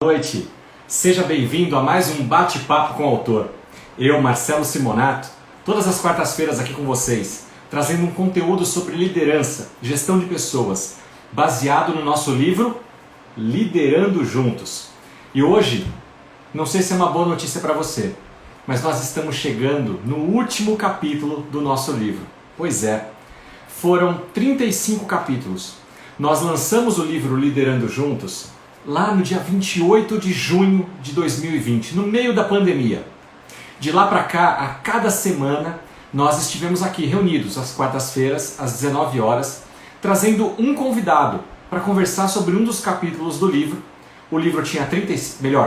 Boa noite, seja bem-vindo a mais um bate-papo com o autor. Eu, Marcelo Simonato, todas as quartas-feiras aqui com vocês, trazendo um conteúdo sobre liderança, gestão de pessoas, baseado no nosso livro Liderando Juntos. E hoje, não sei se é uma boa notícia para você, mas nós estamos chegando no último capítulo do nosso livro. Pois é, foram 35 capítulos. Nós lançamos o livro Liderando Juntos lá no dia 28 de junho de 2020, no meio da pandemia. De lá para cá, a cada semana, nós estivemos aqui reunidos às quartas-feiras, às 19 horas, trazendo um convidado para conversar sobre um dos capítulos do livro. O livro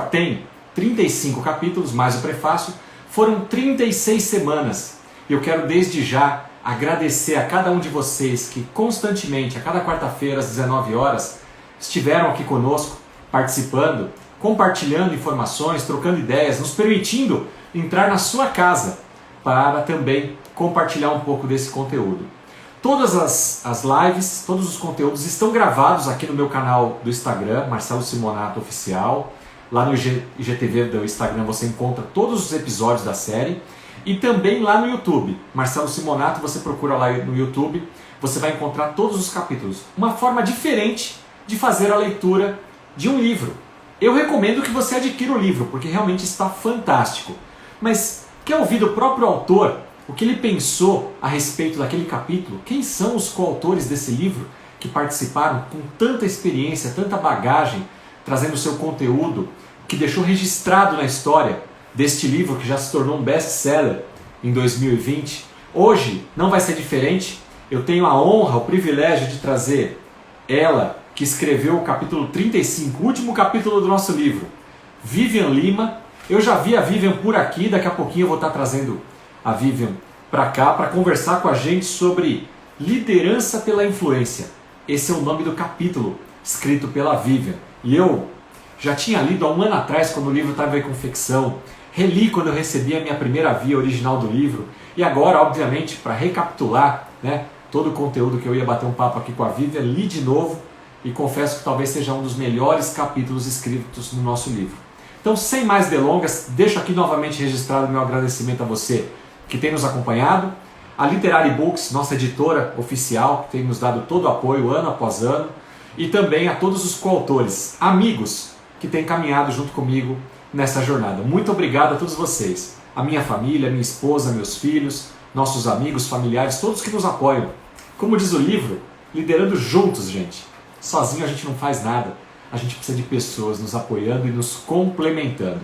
tem 35 capítulos, mais o prefácio. Foram 36 semanas. Eu quero desde já agradecer a cada um de vocês que constantemente, a cada quarta-feira, às 19 horas, estiveram aqui conosco, participando, compartilhando informações, trocando ideias, nos permitindo entrar na sua casa para também compartilhar um pouco desse conteúdo. Todas as lives, todos os conteúdos estão gravados aqui no meu canal do Instagram, Marcelo Simonato Oficial. Lá no IGTV do Instagram você encontra todos os episódios da série. E também lá no YouTube, Marcelo Simonato, você procura lá no YouTube, você vai encontrar todos os capítulos. Uma forma diferente de fazer a leitura de um livro. Eu recomendo que você adquira o livro, porque realmente está fantástico. Mas quer ouvir do próprio autor o que ele pensou a respeito daquele capítulo? Quem são os coautores desse livro que participaram com tanta experiência, tanta bagagem, trazendo seu conteúdo, que deixou registrado na história deste livro que já se tornou um best-seller em 2020? Hoje não vai ser diferente. Eu tenho a honra, o privilégio de trazer ela, que escreveu o capítulo 35, o último capítulo do nosso livro, Vivian Lima. Eu já vi a Vivian por aqui, daqui a pouquinho eu vou estar trazendo a Vivian para cá para conversar com a gente sobre liderança pela influência. Esse é o nome do capítulo, escrito pela Vivian. E eu já tinha lido há um ano atrás, quando o livro estava em confecção, reli quando eu recebi a minha primeira via original do livro, e agora, obviamente, para recapitular, todo o conteúdo que eu ia bater um papo aqui com a Vivian, li de novo, e confesso que talvez seja um dos melhores capítulos escritos no nosso livro. Então, sem mais delongas, deixo aqui novamente registrado meu agradecimento a você que tem nos acompanhado, a Literary Books, nossa editora oficial, que tem nos dado todo o apoio ano após ano, e também a todos os coautores, amigos que têm caminhado junto comigo nessa jornada. Muito obrigado a todos vocês, a minha família, minha esposa, meus filhos, nossos amigos, familiares, todos que nos apoiam. Como diz o livro, liderando juntos, gente. Sozinho a gente não faz nada, a gente precisa de pessoas nos apoiando e nos complementando.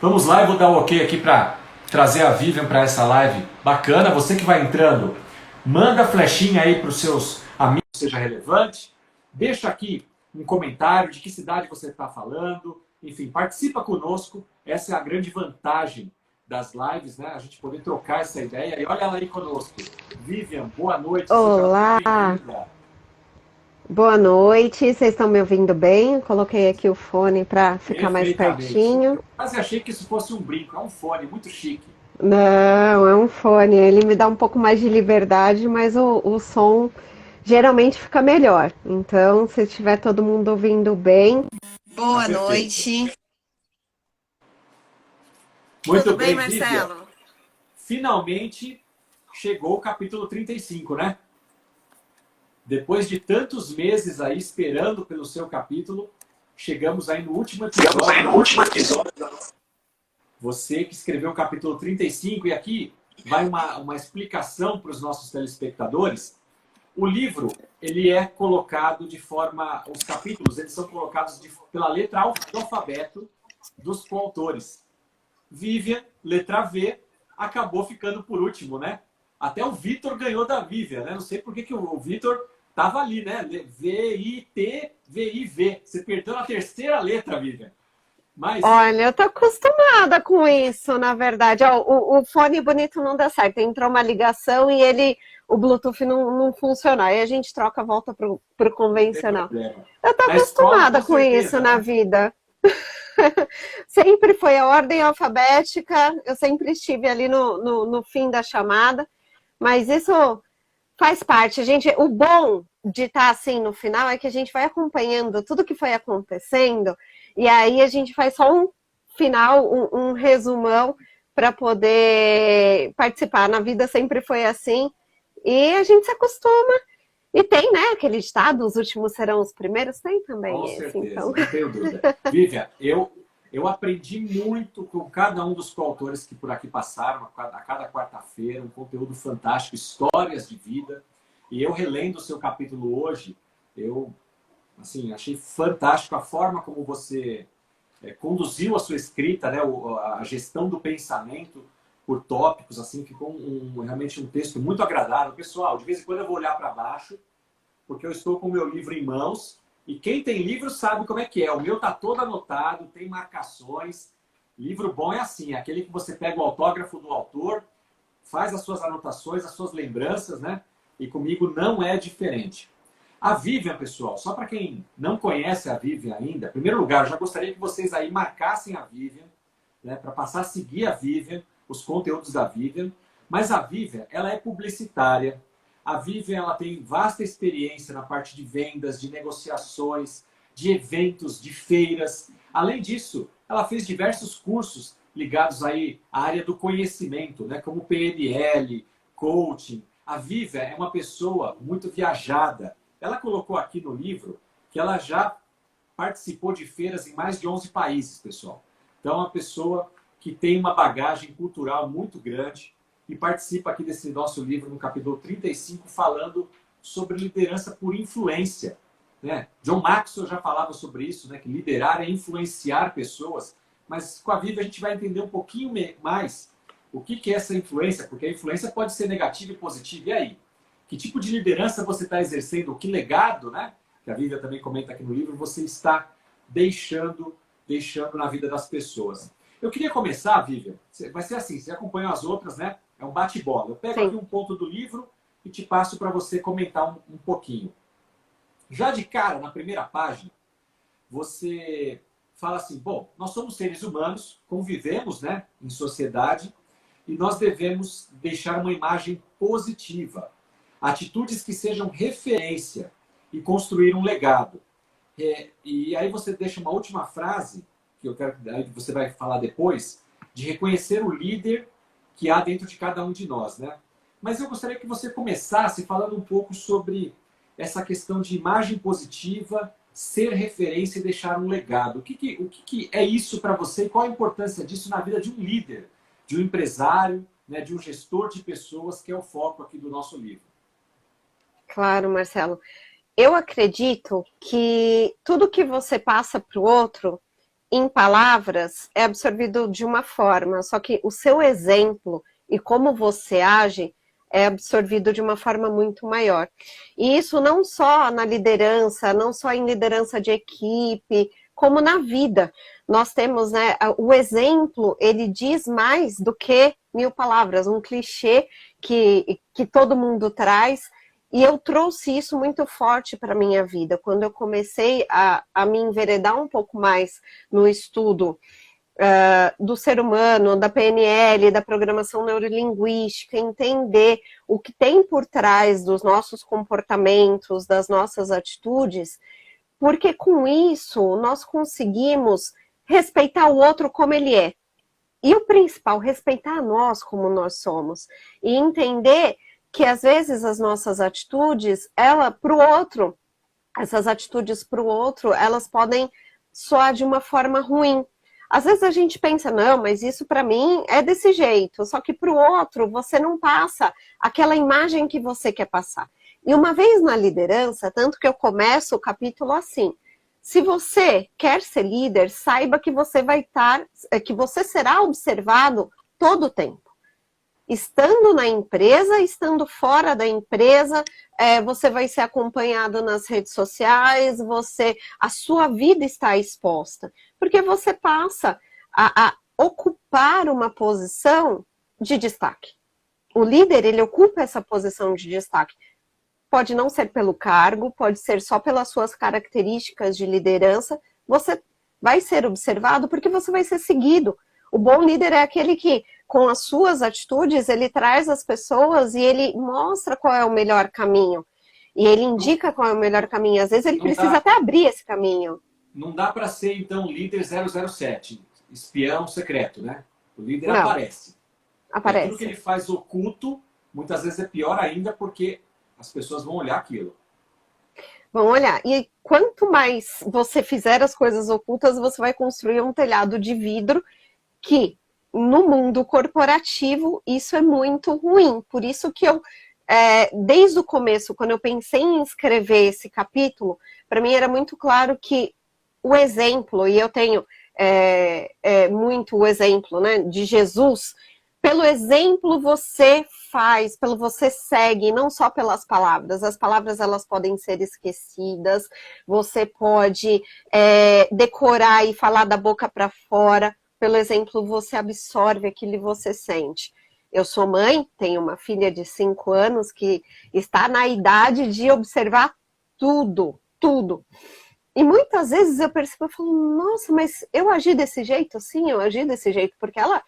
Vamos lá, eu vou dar o ok aqui para trazer a Vivian para essa live bacana. Você que vai entrando, manda a flechinha aí para os seus amigos, seja relevante. Deixa aqui um comentário de que cidade você está falando. Enfim, participa conosco. Essa é a grande vantagem das lives, né? A gente poder trocar essa ideia. E olha ela aí conosco. Vivian, boa noite. Olá, boa noite. Vocês estão me ouvindo bem? Coloquei aqui o fone para ficar mais pertinho. Eu quase achei que isso fosse um brinco. É um fone muito chique. Não, é um fone. Ele me dá um pouco mais de liberdade, mas o som geralmente fica melhor. Então, se estiver todo mundo ouvindo bem. Boa noite. Muito Tudo bem, Vivian. Marcelo? Finalmente chegou o capítulo 35, né? Depois de tantos meses aí esperando pelo seu capítulo, chegamos aí no último episódio. Você que escreveu o capítulo 35, e aqui vai uma explicação para os nossos telespectadores. O livro, ele é colocado de forma... Os capítulos, eles são colocados pela letra do alfabeto dos coautores. Vivian, letra V, acabou ficando por último, né? Até o Vitor ganhou da Vivian, né? Não sei por que o Vitor estava ali, né? V-I-T-V-I-V. Você perdeu a terceira letra, Vivian. Mas... Olha, eu tô acostumada com isso, na verdade. Ó, o fone bonito não dá certo. Entrou uma ligação e o Bluetooth não funciona. Aí a gente troca, volta pro convencional. Eu tô acostumada com isso na vida. Sempre foi a ordem alfabética, eu sempre estive ali no fim da chamada, mas isso faz parte. O bom de estar assim no final é que a gente vai acompanhando tudo que foi acontecendo E aí a gente faz só um final, um resumão para poder participar. Na vida sempre foi assim e a gente se acostuma. E tem, né, aquele ditado, os últimos serão os primeiros, tem também Com esse, certeza, então. não tenho dúvida. Vivian, eu aprendi muito com cada um dos coautores que por aqui passaram, a cada quarta-feira, um conteúdo fantástico, histórias de vida. E eu relendo o seu capítulo hoje, eu assim, achei fantástico a forma como você conduziu a sua escrita, né, a gestão do pensamento por tópicos, assim, ficou realmente um texto muito agradável. Pessoal, de vez em quando eu vou olhar para baixo, porque eu estou com o meu livro em mãos, e quem tem livro sabe como é que é. O meu está todo anotado, tem marcações. Livro bom é assim, é aquele que você pega o autógrafo do autor, faz as suas anotações, as suas lembranças, né? E comigo não é diferente. A Vivian, pessoal, só para quem não conhece a Vivian ainda, em primeiro lugar, eu já gostaria que vocês aí marcassem a Vivian, né, para passar a seguir a Vivian, os conteúdos da Vivian. Mas a Vivian, ela é publicitária. A Vivian, ela tem vasta experiência na parte de vendas, de negociações, de eventos, de feiras. Além disso, ela fez diversos cursos ligados aí à área do conhecimento, né, como PNL, coaching. A Vivian é uma pessoa muito viajada. Ela colocou aqui no livro que ela já participou de feiras em mais de 11 países, pessoal. Então, é uma pessoa que tem uma bagagem cultural muito grande e participa aqui desse nosso livro, no capítulo 35, falando sobre liderança por influência, né? John Maxwell já falava sobre isso, né? Que liderar é influenciar pessoas, mas com a Vivian a gente vai entender um pouquinho mais o que é essa influência, porque a influência pode ser negativa e positiva. E aí? Que tipo de liderança você está exercendo? Que legado, né? Que a Vivian também comenta aqui no livro, você está deixando na vida das pessoas. Eu queria começar, Vivian, vai ser assim, você acompanha as outras, né? É um bate-bola. Eu pego aqui um ponto do livro e te passo para você comentar um pouquinho. Já de cara, na primeira página, você fala assim, bom, nós somos seres humanos, convivemos, né, em sociedade, e nós devemos deixar uma imagem positiva. Atitudes que sejam referência e construir um legado. E aí você deixa uma última frase, que eu quero que você vai falar depois, de reconhecer o líder que há dentro de cada um de nós, né? Mas eu gostaria que você começasse falando um pouco sobre essa questão de imagem positiva, ser referência e deixar um legado. O que é isso para você e qual a importância disso na vida de um líder, de um empresário, né, de um gestor de pessoas, que é o foco aqui do nosso livro? Claro, Marcelo. Eu acredito que tudo que você passa para o outro, em palavras, é absorvido de uma forma, só que o seu exemplo e como você age é absorvido de uma forma muito maior. E isso não só na liderança, não só em liderança de equipe, como na vida. Nós temos, né, o exemplo, ele diz mais do que 1000 palavras, um clichê que todo mundo traz. E eu trouxe isso muito forte para a minha vida. Quando eu comecei a me enveredar um pouco mais no estudo do ser humano, da PNL, da programação neurolinguística, entender o que tem por trás dos nossos comportamentos, das nossas atitudes, porque com isso nós conseguimos respeitar o outro como ele é. E o principal, respeitar nós como nós somos. E entender que às vezes as nossas atitudes, essas atitudes para o outro, elas podem soar de uma forma ruim. Às vezes a gente pensa, não, mas isso para mim é desse jeito, só que para o outro você não passa aquela imagem que você quer passar. E uma vez na liderança, tanto que eu começo o capítulo assim, se você quer ser líder, saiba que você que você será observado todo o tempo. Estando na empresa, estando fora da empresa, você vai ser acompanhado nas redes sociais, a sua vida está exposta, porque você passa a ocupar uma posição de destaque. O líder, ele ocupa essa posição de destaque. Pode não ser pelo cargo, pode ser só pelas suas características de liderança, você vai ser observado porque você vai ser seguido. O bom líder é aquele que, com as suas atitudes, ele traz as pessoas e ele mostra qual é o melhor caminho. E ele indica qual é o melhor caminho. Às vezes ele precisa até abrir esse caminho. não dá para ser, então, líder 007, espião secreto, né? O líder Não. aparece. E aquilo que Aparece. ele faz oculto, muitas vezes é pior ainda, porque as pessoas vão olhar aquilo. Vamos olhar. E quanto mais você fizer as coisas ocultas, você vai construir um telhado de vidro que, no mundo corporativo, isso é muito ruim. Por isso que eu, desde o começo, quando eu pensei em escrever esse capítulo, para mim era muito claro que o exemplo, e eu tenho muito o exemplo, né, de Jesus, pelo exemplo você faz, pelo você segue, não só pelas palavras. As palavras elas podem ser esquecidas, você pode decorar e falar da boca para fora. Pelo exemplo, você absorve aquilo que você sente. Eu sou mãe, tenho uma filha de 5 anos que está na idade de observar tudo, tudo. E muitas vezes eu percebo, eu falo, nossa, mas eu agi desse jeito? Sim, eu agi desse jeito, porque ela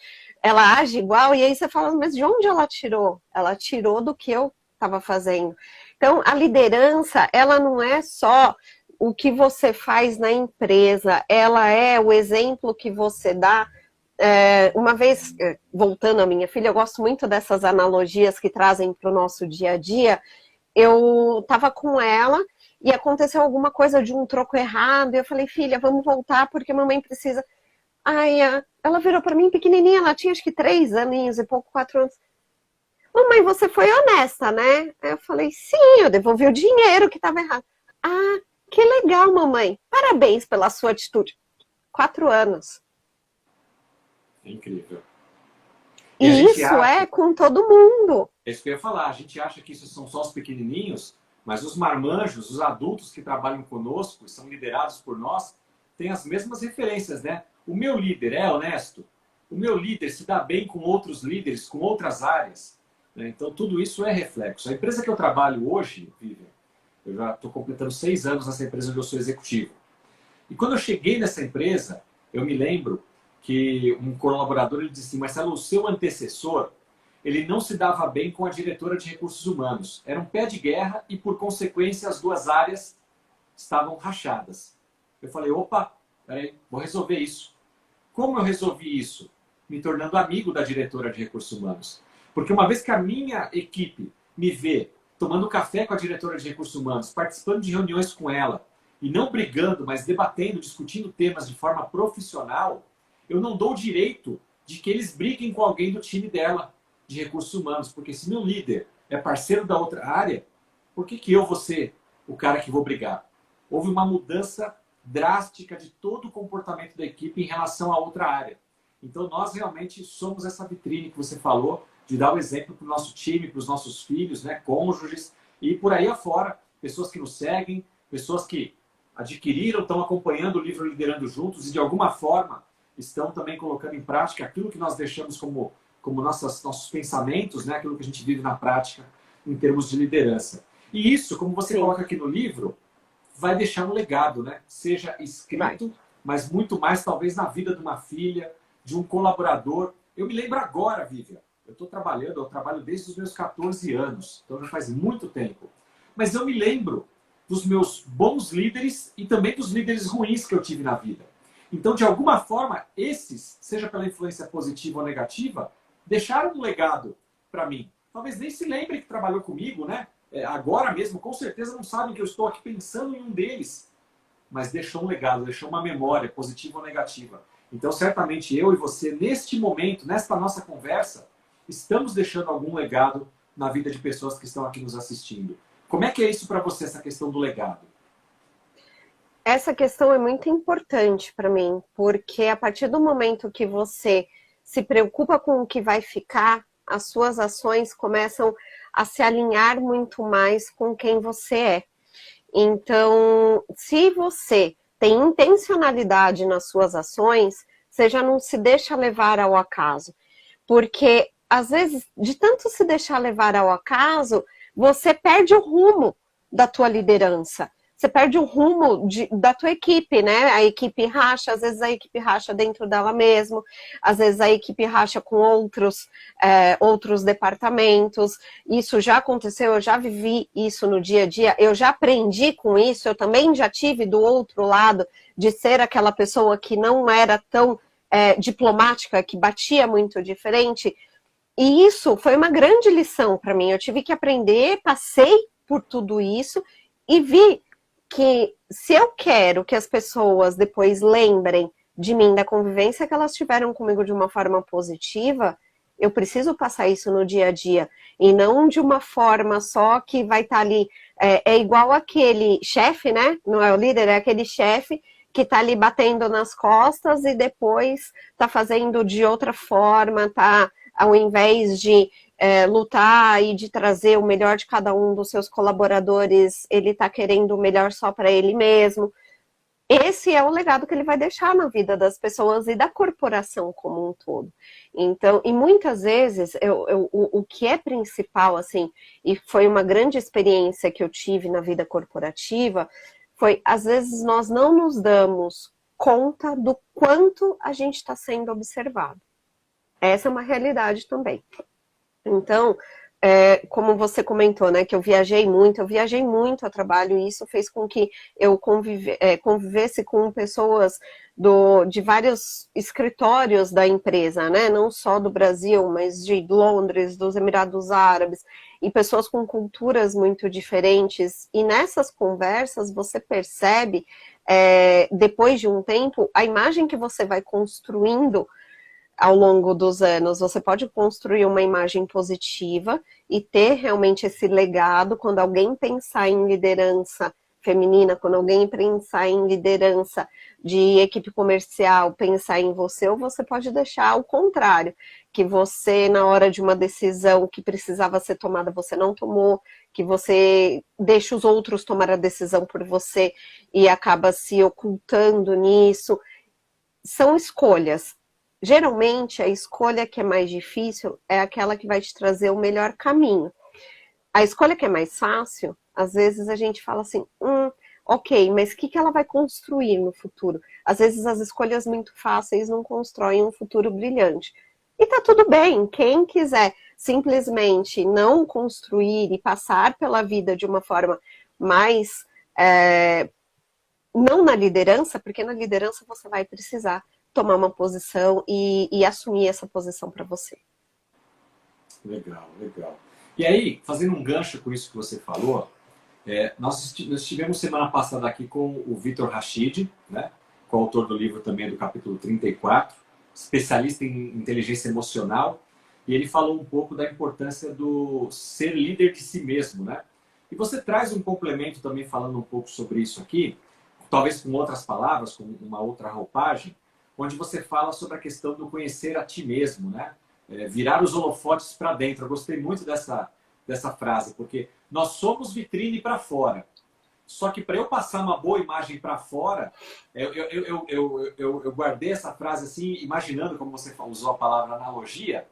age igual, e aí você fala, mas de onde ela tirou? Ela tirou do que eu estava fazendo. Então, a liderança, ela não é só o que você faz na empresa, ela é o exemplo que você dá. Uma vez, voltando à minha filha, eu gosto muito dessas analogias que trazem para o nosso dia a dia. Eu estava com ela e aconteceu alguma coisa de um troco errado, e eu falei, filha, vamos voltar porque a mamãe precisa. Ai, ela virou para mim pequenininha, ela tinha acho que 3 aninhos e pouco, 4 anos. Mamãe, você foi honesta, né? Aí eu falei, sim, eu devolvi o dinheiro que estava errado. Ah, que legal, mamãe. Parabéns pela sua atitude. 4 anos. É incrível. E isso é com todo mundo. É isso que eu ia falar. A gente acha que isso são só os pequenininhos, mas os marmanjos, os adultos que trabalham conosco, são liderados por nós, têm as mesmas referências, né? O meu líder é honesto. O meu líder se dá bem com outros líderes, com outras áreas. Né? Então, tudo isso é reflexo. A empresa que eu trabalho hoje, Vivian, eu já estou completando 6 anos nessa empresa onde eu sou executivo. E quando eu cheguei nessa empresa, eu me lembro que um colaborador ele disse assim, Marcelo, o seu antecessor, ele não se dava bem com a diretora de recursos humanos. Era um pé de guerra e, por consequência, as duas áreas estavam rachadas. Eu falei, opa, peraí, vou resolver isso. Como eu resolvi isso? Me tornando amigo da diretora de recursos humanos. Porque uma vez que a minha equipe me vê tomando café com a diretora de recursos humanos, participando de reuniões com ela, e não brigando, mas debatendo, discutindo temas de forma profissional, eu não dou o direito de que eles briguem com alguém do time dela, de recursos humanos. Porque se meu líder é parceiro da outra área, por que eu vou ser o cara que vou brigar? Houve uma mudança drástica de todo o comportamento da equipe em relação a outra área. Então, nós realmente somos essa vitrine que você falou, de dar o exemplo para o nosso time, para os nossos filhos, né, cônjuges, e por aí afora, pessoas que nos seguem, pessoas que adquiriram, estão acompanhando o livro Liderando Juntos e, de alguma forma, estão também colocando em prática aquilo que nós deixamos como nossos pensamentos, né, aquilo que a gente vive na prática em termos de liderança. E isso, como você coloca aqui no livro, vai deixar um legado, né? Seja escrito, mas muito mais talvez na vida de uma filha, de um colaborador. Eu me lembro agora, Vivian, eu trabalho desde os meus 14 anos, então já faz muito tempo. Mas eu me lembro dos meus bons líderes e também dos líderes ruins que eu tive na vida. Então, de alguma forma, esses, seja pela influência positiva ou negativa, deixaram um legado para mim. Talvez nem se lembre que trabalhou comigo, né? Agora mesmo, com certeza não sabem que eu estou aqui pensando em um deles. Mas deixou um legado, deixou uma memória, positiva ou negativa. Então, certamente, eu e você, neste momento, nesta nossa conversa, estamos deixando algum legado na vida de pessoas que estão aqui nos assistindo. Como é que é isso para você, essa questão do legado? Essa questão é muito importante para mim, porque a partir do momento que você se preocupa com o que vai ficar, as suas ações começam a se alinhar muito mais com quem você é. Então, se você tem intencionalidade nas suas ações, você já não se deixa levar ao acaso. Porque, às vezes, de tanto se deixar levar ao acaso, você perde o rumo da tua liderança. você perde o rumo da tua equipe, né? A equipe racha, às vezes a equipe racha dentro dela mesmo, às vezes a equipe racha com outros departamentos. Isso já aconteceu, eu já vivi isso no dia a dia, eu já aprendi com isso, eu também já tive do outro lado de ser aquela pessoa que não era tão diplomática, que batia muito de frente. E isso foi uma grande lição para mim. Eu tive que aprender, passei por tudo isso e vi que se eu quero que as pessoas depois lembrem de mim, da convivência que elas tiveram comigo de uma forma positiva, eu preciso passar isso no dia a dia. E não de uma forma só que vai estar ali. É igual aquele chefe, né? Não é o líder, é aquele chefe que está ali batendo nas costas e depois está fazendo de outra forma, tá? Ao invés de lutar e de trazer o melhor de cada um dos seus colaboradores, ele está querendo o melhor só para ele mesmo. Esse é o legado que ele vai deixar na vida das pessoas e da corporação como um todo. Então, e muitas vezes, o que é principal, assim, e foi uma grande experiência que eu tive na vida corporativa, foi, às vezes, nós não nos damos conta do quanto a gente está sendo observado. Essa é uma realidade também. Então, como você comentou, né, que eu viajei muito a trabalho, e isso fez com que eu convivesse com pessoas de vários escritórios da empresa, né, não só do Brasil, mas de Londres, dos Emirados Árabes, e pessoas com culturas muito diferentes, e nessas conversas você percebe, depois de um tempo, a imagem que você vai construindo ao longo dos anos. Você pode construir uma imagem positiva e ter realmente esse legado quando alguém pensar em liderança feminina, quando alguém pensar em liderança de equipe comercial, pensar em você, ou você pode deixar ao contrário, que você, na hora de uma decisão que precisava ser tomada, você não tomou, que você deixa os outros tomar a decisão por você e acaba se ocultando nisso. São escolhas. Geralmente, a escolha que é mais difícil é aquela que vai te trazer o melhor caminho. A escolha que é mais fácil, às vezes a gente fala assim, ok, mas o que ela vai construir no futuro? Às vezes as escolhas muito fáceis não constroem um futuro brilhante. E tá tudo bem, quem quiser simplesmente não construir e passar pela vida de uma forma mais, não na liderança, porque na liderança você vai precisar tomar uma posição e assumir essa posição para você. Legal, legal. E aí, fazendo um gancho com isso que você falou, nós estivemos semana passada aqui com o Vitor Rachid, né, coautor do livro também do capítulo 34, especialista em inteligência emocional, e ele falou um pouco da importância do ser líder de si mesmo, né? E você traz um complemento também falando um pouco sobre isso aqui, talvez com outras palavras, com uma outra roupagem, onde você fala sobre a questão do conhecer a ti mesmo, né? Virar os holofotes para dentro. Eu gostei muito dessa frase, porque nós somos vitrine para fora. Só que para eu passar uma boa imagem para fora, eu guardei essa frase assim, imaginando, como você usou a palavra analogia,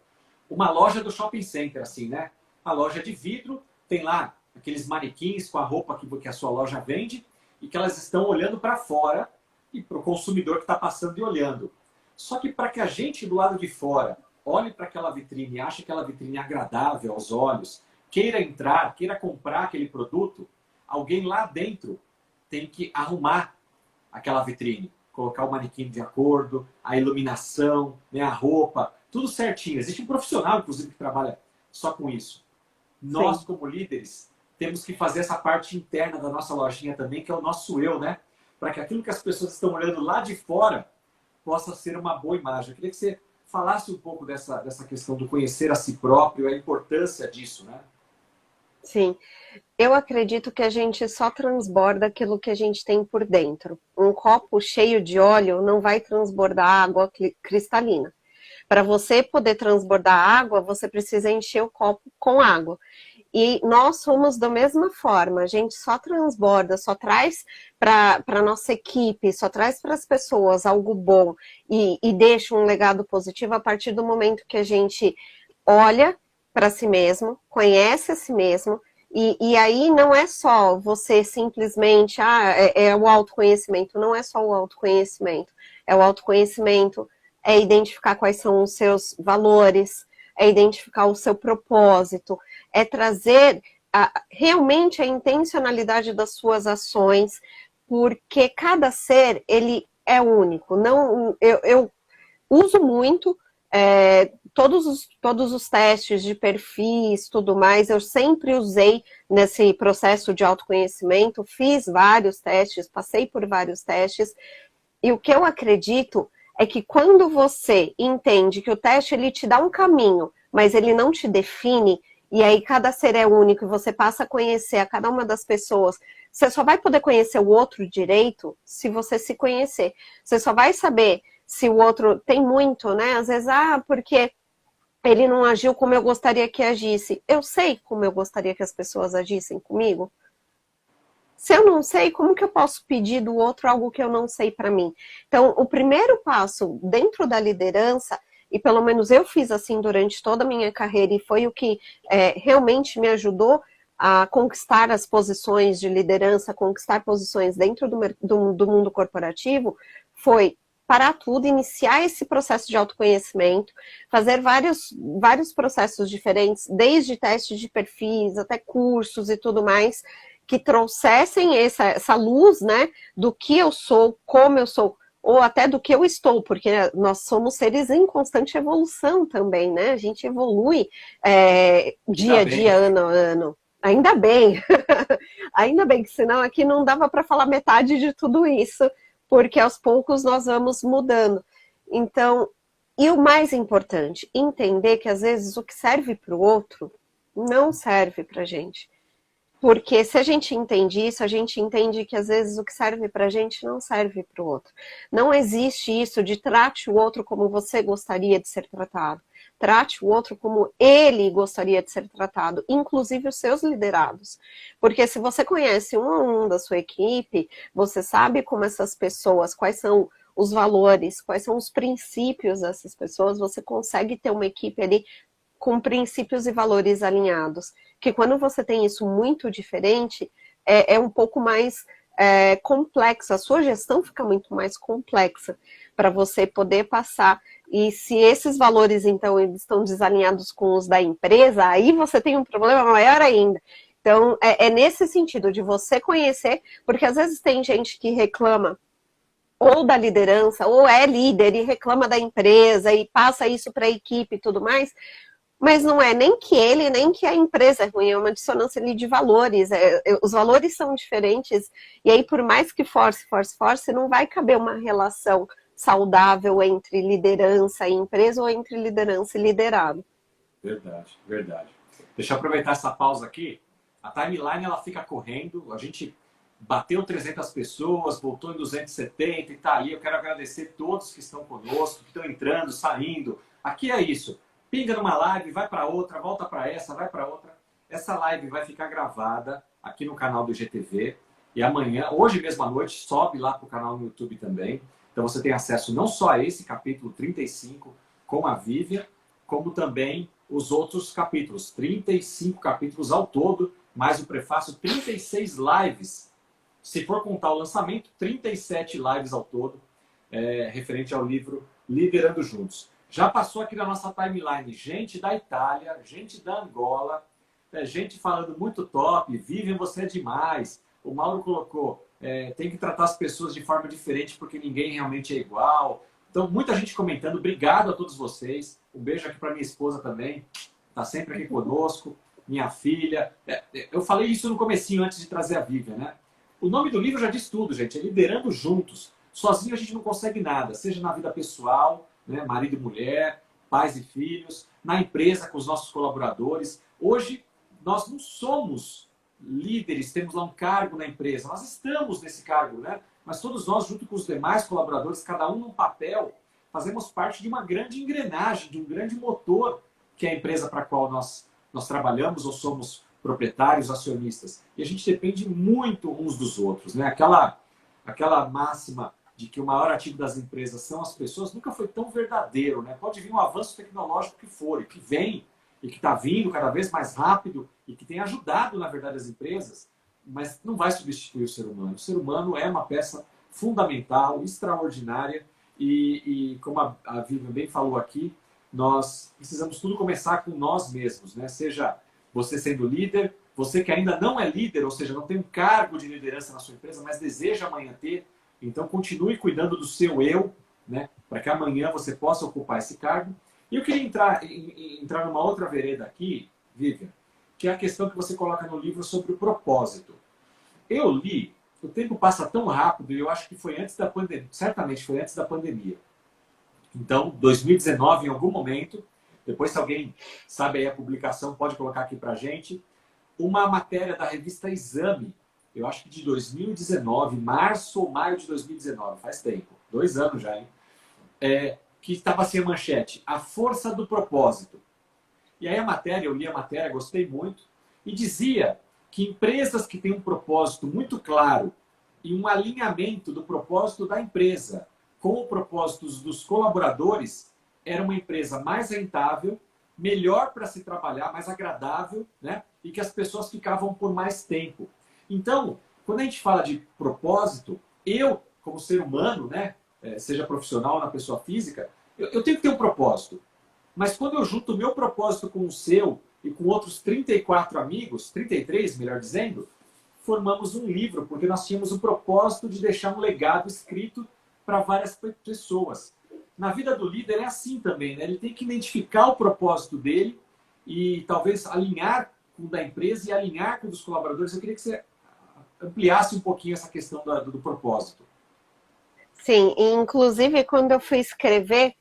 uma loja do shopping center, assim, né? A loja de vidro, tem lá aqueles manequins com a roupa que a sua loja vende e que elas estão olhando para fora e para o consumidor que está passando e olhando. Só que para que a gente do lado de fora olhe para aquela vitrine e ache aquela vitrine agradável aos olhos, queira entrar, queira comprar aquele produto, alguém lá dentro tem que arrumar aquela vitrine, colocar o manequim de acordo, a iluminação, né, a roupa, tudo certinho. Existe um profissional, inclusive, que trabalha só com isso. Nós, sim, como líderes, temos que fazer essa parte interna da nossa lojinha também, que é o nosso eu, né? Para que aquilo que as pessoas estão olhando lá de fora possa ser uma boa imagem. Eu queria que você falasse um pouco dessa questão do conhecer a si próprio, a importância disso, né? Sim. Eu acredito que a gente só transborda aquilo que a gente tem por dentro. Um copo cheio de óleo não vai transbordar água cristalina. Para você poder transbordar água, você precisa encher o copo com água. E nós somos da mesma forma, a gente só transborda, só traz para a nossa equipe, só traz para as pessoas algo bom e deixa um legado positivo a partir do momento que a gente olha para si mesmo, conhece a si mesmo e E aí não é só você simplesmente, é o autoconhecimento, não é só o autoconhecimento. É o autoconhecimento, é identificar quais são os seus valores, é identificar o seu propósito, é trazer realmente a intencionalidade das suas ações, porque cada ser, ele é único. Não, eu uso muito todos os testes de perfis, tudo mais, eu sempre usei nesse processo de autoconhecimento, fiz vários testes, passei por vários testes, e o que eu acredito é que quando você entende que o teste ele te dá um caminho, mas ele não te define, e aí cada ser é único e você passa a conhecer a cada uma das pessoas, você só vai poder conhecer o outro direito se você se conhecer. Você só vai saber se o outro tem muito, né? Às vezes, porque ele não agiu como eu gostaria que agisse. Eu sei como eu gostaria que as pessoas agissem comigo? Se eu não sei, como que eu posso pedir do outro algo que eu não sei para mim? Então, o primeiro passo dentro da liderança, e pelo menos eu fiz assim durante toda a minha carreira, e foi o que realmente me ajudou a conquistar as posições de liderança, conquistar posições dentro do mundo corporativo, foi parar tudo, iniciar esse processo de autoconhecimento, fazer vários processos diferentes, desde testes de perfis até cursos e tudo mais, que trouxessem essa luz, né, do que eu sou, como eu sou, ou até do que eu estou, porque nós somos seres em constante evolução também, né? A gente evolui dia a dia, ano a ano. Ainda bem, ainda bem, que senão aqui não dava para falar metade de tudo isso, porque aos poucos nós vamos mudando. Então, e o mais importante, entender que às vezes o que serve para o outro não serve para a gente. Porque se a gente entende isso, a gente entende que às vezes o que serve para a gente não serve para o outro. Não existe isso de trate o outro como você gostaria de ser tratado. Trate o outro como ele gostaria de ser tratado, inclusive os seus liderados. Porque se você conhece um a um da sua equipe, você sabe como essas pessoas, quais são os valores, quais são os princípios dessas pessoas, você consegue ter uma equipe ali com princípios e valores alinhados. Que quando você tem isso muito diferente, é um pouco mais complexa. A sua gestão fica muito mais complexa para você poder passar. E se esses valores, então, eles estão desalinhados com os da empresa, aí você tem um problema maior ainda. Então, é nesse sentido de você conhecer, porque às vezes tem gente que reclama ou da liderança, ou é líder e reclama da empresa e passa isso para a equipe e tudo mais, mas não é nem que ele, nem que a empresa é ruim, é uma dissonância ali de valores. Os valores são diferentes, e aí por mais que force, não vai caber uma relação saudável entre liderança e empresa ou entre liderança e liderado. Verdade, verdade. Deixa eu aproveitar essa pausa aqui. A timeline ela fica correndo, a gente bateu 300 pessoas, voltou em 270 e tá aí. Eu quero agradecer todos que estão conosco, que estão entrando, saindo. Aqui é isso. Pinga numa live, vai para outra, volta para essa, vai para outra. Essa live vai ficar gravada aqui no canal do IGTV. E amanhã, hoje mesmo à noite, sobe lá para o canal no YouTube também. Então você tem acesso não só a esse capítulo 35 com a Vivian, como também os outros capítulos. 35 capítulos ao todo, mais o prefácio, 36 lives. Se for contar o lançamento, 37 lives ao todo, referente ao livro Liderando Juntos. Já passou aqui na nossa timeline gente da Itália, gente da Angola, gente falando muito top, Vivian, você é demais. O Mauro colocou, tem que tratar as pessoas de forma diferente porque ninguém realmente é igual. Então, muita gente comentando, obrigado a todos vocês. Um beijo aqui para minha esposa também, está sempre aqui conosco, minha filha. Eu falei isso no comecinho, antes de trazer a Vivian, né? O nome do livro já diz tudo, gente, é Liderando Juntos. Sozinho a gente não consegue nada, seja na vida pessoal, né, marido e mulher, pais e filhos, na empresa com os nossos colaboradores. Hoje, nós não somos líderes, temos lá um cargo na empresa, nós estamos nesse cargo, né? Mas todos nós, junto com os demais colaboradores, cada um num papel, fazemos parte de uma grande engrenagem, de um grande motor que é a empresa para a qual nós trabalhamos ou somos proprietários, acionistas. E a gente depende muito uns dos outros, né? Aquela máxima de que o maior ativo das empresas são as pessoas, nunca foi tão verdadeiro, né? Pode vir um avanço tecnológico que for, e que vem, e que está vindo cada vez mais rápido e que tem ajudado, na verdade, as empresas, mas não vai substituir o ser humano. O ser humano é uma peça fundamental, extraordinária e como a Vivian bem falou aqui, nós precisamos tudo começar com nós mesmos, né? Seja você sendo líder, você que ainda não é líder, ou seja, não tem um cargo de liderança na sua empresa, mas deseja amanhã ter, então continue cuidando do seu eu, né? Para que amanhã você possa ocupar esse cargo. E eu queria entrar numa outra vereda aqui, Vivian, que é a questão que você coloca no livro sobre o propósito. Eu li, o tempo passa tão rápido, e eu acho que foi antes da pandemia, certamente foi antes da pandemia. Então, 2019, em algum momento, depois se alguém sabe aí a publicação, pode colocar aqui pra gente, uma matéria da revista Exame, eu acho que de 2019, março ou maio de 2019, faz tempo, 2 anos já, hein? Que estava assim a manchete, a força do propósito. E aí a matéria, eu li a matéria, gostei muito, e dizia que empresas que têm um propósito muito claro e um alinhamento do propósito da empresa com o propósito dos colaboradores, era uma empresa mais rentável, melhor para se trabalhar, mais agradável, né? E que as pessoas ficavam por mais tempo. Então, quando a gente fala de propósito, eu, como ser humano, né? Seja profissional ou na pessoa física, eu tenho que ter um propósito. Mas quando eu junto o meu propósito com o seu e com outros 34 amigos, 33, melhor dizendo, formamos um livro, porque nós tínhamos o propósito de deixar um legado escrito para várias pessoas. Na vida do líder é assim também, né? Ele tem que identificar o propósito dele e talvez alinhar com o da empresa e alinhar com o dos colaboradores. Eu queria que você ampliasse um pouquinho essa questão do propósito. Sim, e inclusive quando eu fui escrever,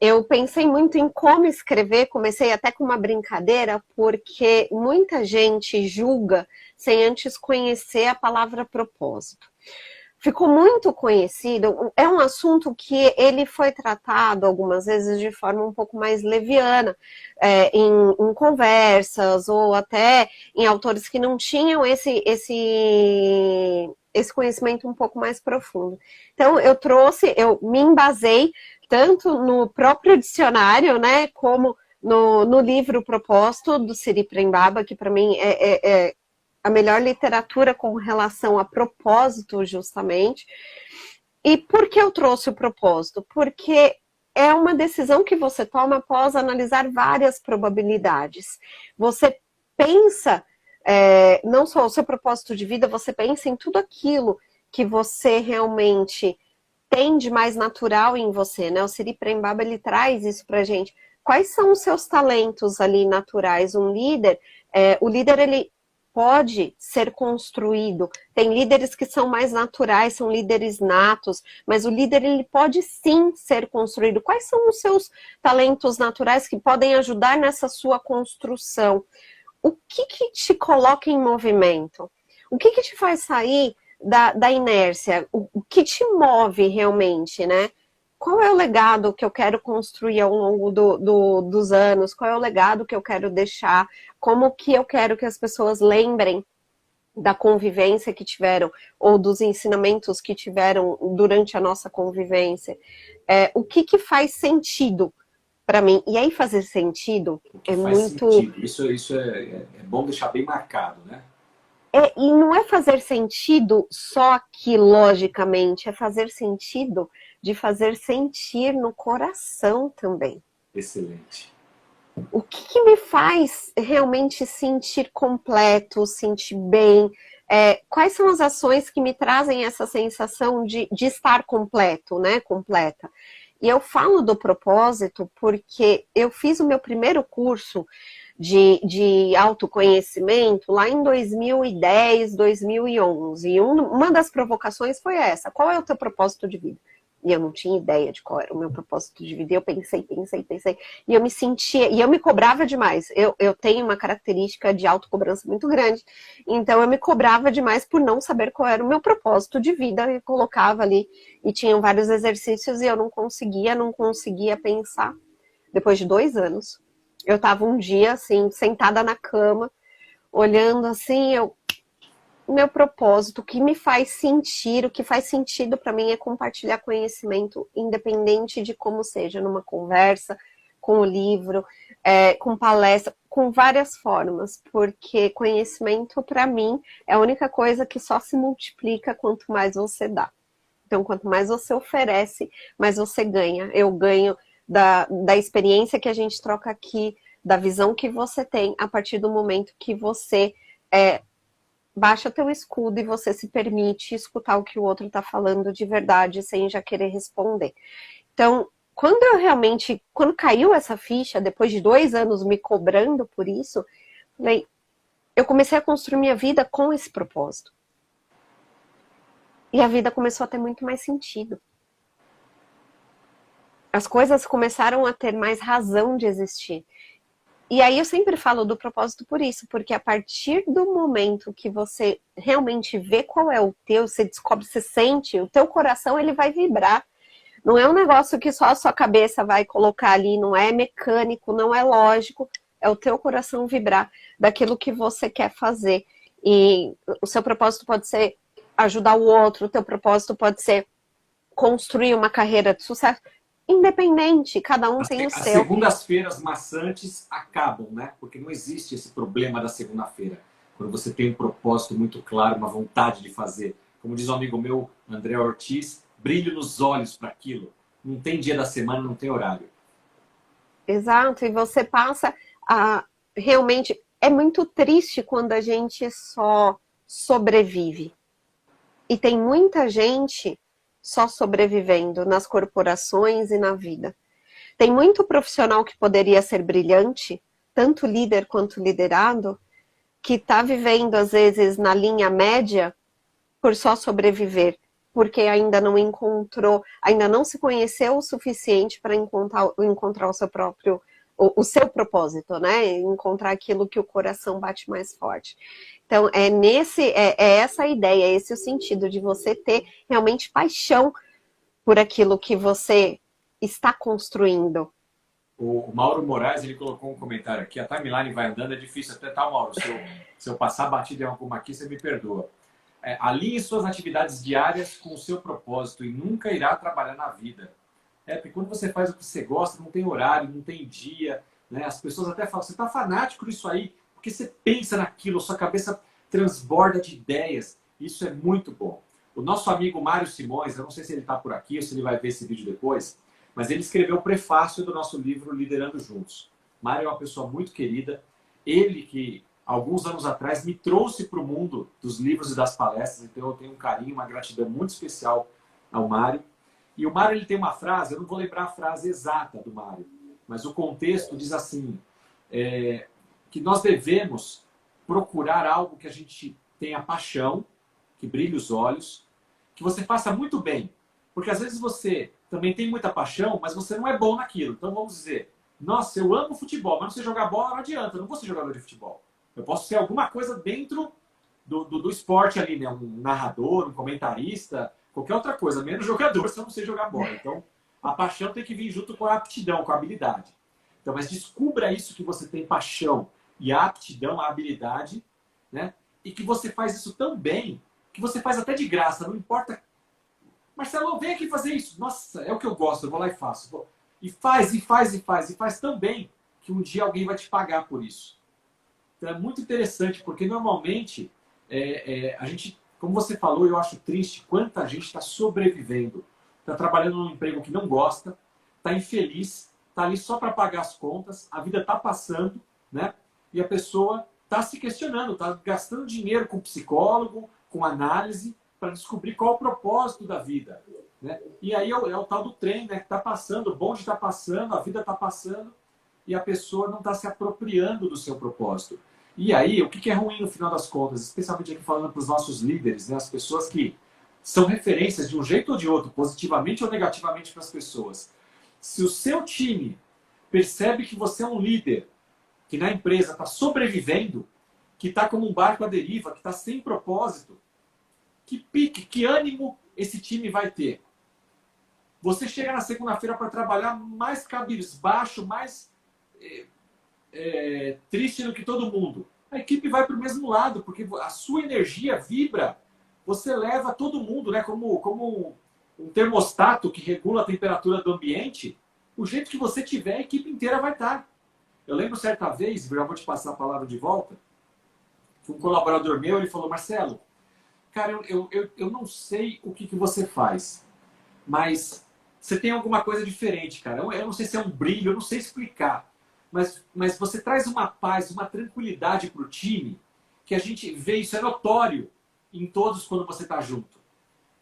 eu pensei muito em como escrever, comecei até com uma brincadeira, porque muita gente julga sem antes conhecer a palavra propósito. Ficou muito conhecido, é um assunto que ele foi tratado algumas vezes de forma um pouco mais leviana, em conversas ou até em autores que não tinham esse conhecimento um pouco mais profundo. Então eu me embasei tanto no próprio dicionário, né, como no livro Propósito, do Siri Prembaba, que para mim é a melhor literatura com relação a propósito, justamente. E por que eu trouxe o propósito? Porque é uma decisão que você toma após analisar várias probabilidades. Você pensa, não só o seu propósito de vida, você pensa em tudo aquilo que você realmente tem de mais natural em você, né? O Siri Prembaba, ele traz isso pra gente. Quais são os seus talentos ali naturais? Um líder, o líder, ele pode ser construído. Tem líderes que são mais naturais, são líderes natos, mas o líder, ele pode sim ser construído. Quais são os seus talentos naturais que podem ajudar nessa sua construção? O que te coloca em movimento? O que te faz sair da inércia? O que te move realmente, né? Qual é o legado que eu quero construir ao longo dos anos? Qual é o legado que eu quero deixar? Como que eu quero que as pessoas lembrem da convivência que tiveram ou dos ensinamentos que tiveram durante a nossa convivência? O que faz sentido para mim? E aí fazer sentido é muito... Sentido. Isso é bom deixar bem marcado, né? E não é fazer sentido só aqui logicamente, é fazer sentido de fazer sentir no coração também. Excelente. O que me faz realmente sentir completo, sentir bem? Quais são as ações que me trazem essa sensação de estar completo, né? Completa. E eu falo do propósito porque eu fiz o meu primeiro curso de autoconhecimento lá em 2010, 2011. E uma das provocações foi essa: qual é o teu propósito de vida? E eu não tinha ideia de qual era o meu propósito de vida. E eu pensei. E eu me sentia, e eu me cobrava demais. Eu tenho uma característica de autocobrança muito grande. Então eu me cobrava demais por não saber qual era o meu propósito de vida. Eu colocava ali, e tinham vários exercícios, e eu não conseguia pensar. Depois de 2 anos, eu estava um dia, assim, sentada na cama, olhando assim, meu propósito, o que me faz sentir, o que faz sentido para mim é compartilhar conhecimento, independente de como seja, numa conversa, com o livro, com palestra, com várias formas, porque conhecimento, para mim, é a única coisa que só se multiplica quanto mais você dá. Então, quanto mais você oferece, mais você ganha. Eu ganho da experiência que a gente troca aqui, da visão que você tem, a partir do momento que você baixa teu escudo e você se permite escutar o que o outro está falando de verdade, sem já querer responder. Então, quando caiu essa ficha, depois de 2 anos me cobrando por isso, eu comecei a construir minha vida com esse propósito. E a vida começou a ter muito mais sentido. As coisas começaram a ter mais razão de existir. E aí eu sempre falo do propósito por isso, porque a partir do momento que você realmente vê qual é o teu, você descobre, você sente, o teu coração ele vai vibrar. Não é um negócio que só a sua cabeça vai colocar ali, não é mecânico, não é lógico, é o teu coração vibrar daquilo que você quer fazer. E o seu propósito pode ser ajudar o outro, o teu propósito pode ser construir uma carreira de sucesso. Independente, cada um tem o seu. As segundas-feiras maçantes acabam, né? Porque não existe esse problema da segunda-feira. Quando você tem um propósito muito claro, uma vontade de fazer. Como diz um amigo meu, André Ortiz, brilho nos olhos para aquilo. Não tem dia da semana, não tem horário. Exato, e você passa a... Realmente, é muito triste quando a gente só sobrevive. E tem muita gente só sobrevivendo nas corporações e na vida. Tem muito profissional que poderia ser brilhante, tanto líder quanto liderado, que está vivendo, às vezes, na linha média por só sobreviver, porque ainda não encontrou, ainda não se conheceu o suficiente para encontrar o seu próprio, o seu propósito, né? Encontrar aquilo que o coração bate mais forte. Então, é essa a ideia, é esse o sentido de você ter realmente paixão por aquilo que você está construindo. O Mauro Moraes, ele colocou um comentário aqui, a timeline vai andando, é difícil até, tá, Mauro? Se eu passar batida em alguma aqui, você me perdoa. Alinhe suas atividades diárias com o seu propósito e nunca irá trabalhar na vida. Porque quando você faz o que você gosta, não tem horário, não tem dia, né? As pessoas até falam, você está fanático nisso aí, porque você pensa naquilo, sua cabeça transborda de ideias. Isso é muito bom. O nosso amigo Mário Simões, eu não sei se ele está por aqui ou se ele vai ver esse vídeo depois, mas ele escreveu o prefácio do nosso livro Liderando Juntos. Mário é uma pessoa muito querida. Ele que, alguns anos atrás, me trouxe para o mundo dos livros e das palestras, então eu tenho um carinho, uma gratidão muito especial ao Mário. E o Mário ele tem uma frase, eu não vou lembrar a frase exata do Mário, mas o contexto diz assim, que nós devemos procurar algo que a gente tenha paixão, que brilhe os olhos, que você faça muito bem. Porque às vezes você também tem muita paixão, mas você não é bom naquilo. Então vamos dizer, nossa, eu amo futebol, mas não sei jogar bola, não adianta, eu não vou ser jogador de futebol. Eu posso ser alguma coisa dentro do esporte ali, né? Um narrador, um comentarista, qualquer outra coisa, menos jogador se eu não sei jogar bola. Então a paixão tem que vir junto com a aptidão, com a habilidade. Então, mas descubra isso que você tem paixão e a aptidão, a habilidade, né? E que você faz isso tão bem, que você faz até de graça, não importa. Marcelo, vem aqui fazer isso. Nossa, é o que eu gosto, eu vou lá e faço. E faz tão bem que um dia alguém vai te pagar por isso. Então é muito interessante, porque normalmente a gente, como você falou, eu acho triste quanta gente está sobrevivendo. Está trabalhando num emprego que não gosta, está infeliz, está ali só para pagar as contas, a vida está passando, né? E a pessoa está se questionando, está gastando dinheiro com psicólogo, com análise, para descobrir qual é o propósito da vida, né? E aí é o tal do trem, né? Que está passando, o bonde está passando, a vida está passando, e a pessoa não está se apropriando do seu propósito. E aí, o que é ruim no final das contas, especialmente aqui falando para os nossos líderes, né? As pessoas que são referências de um jeito ou de outro, positivamente ou negativamente para as pessoas. Se o seu time percebe que você é um líder, que na empresa está sobrevivendo, que está como um barco à deriva, que está sem propósito, que pique, que ânimo esse time vai ter? Você chega na segunda-feira para trabalhar mais cabisbaixo, mais triste do que todo mundo. A equipe vai para o mesmo lado, porque a sua energia vibra. Você leva todo mundo, né, como um termostato que regula a temperatura do ambiente. o jeito que você tiver, a equipe inteira vai estar. Eu lembro certa vez, já vou te passar a palavra de volta, um colaborador meu, ele falou, Marcelo, cara, eu não sei o que você faz, mas você tem alguma coisa diferente, cara. Eu não sei se é um brilho, eu não sei explicar, mas você traz uma paz, uma tranquilidade para o time, que a gente vê, isso é notório em todos quando você está junto.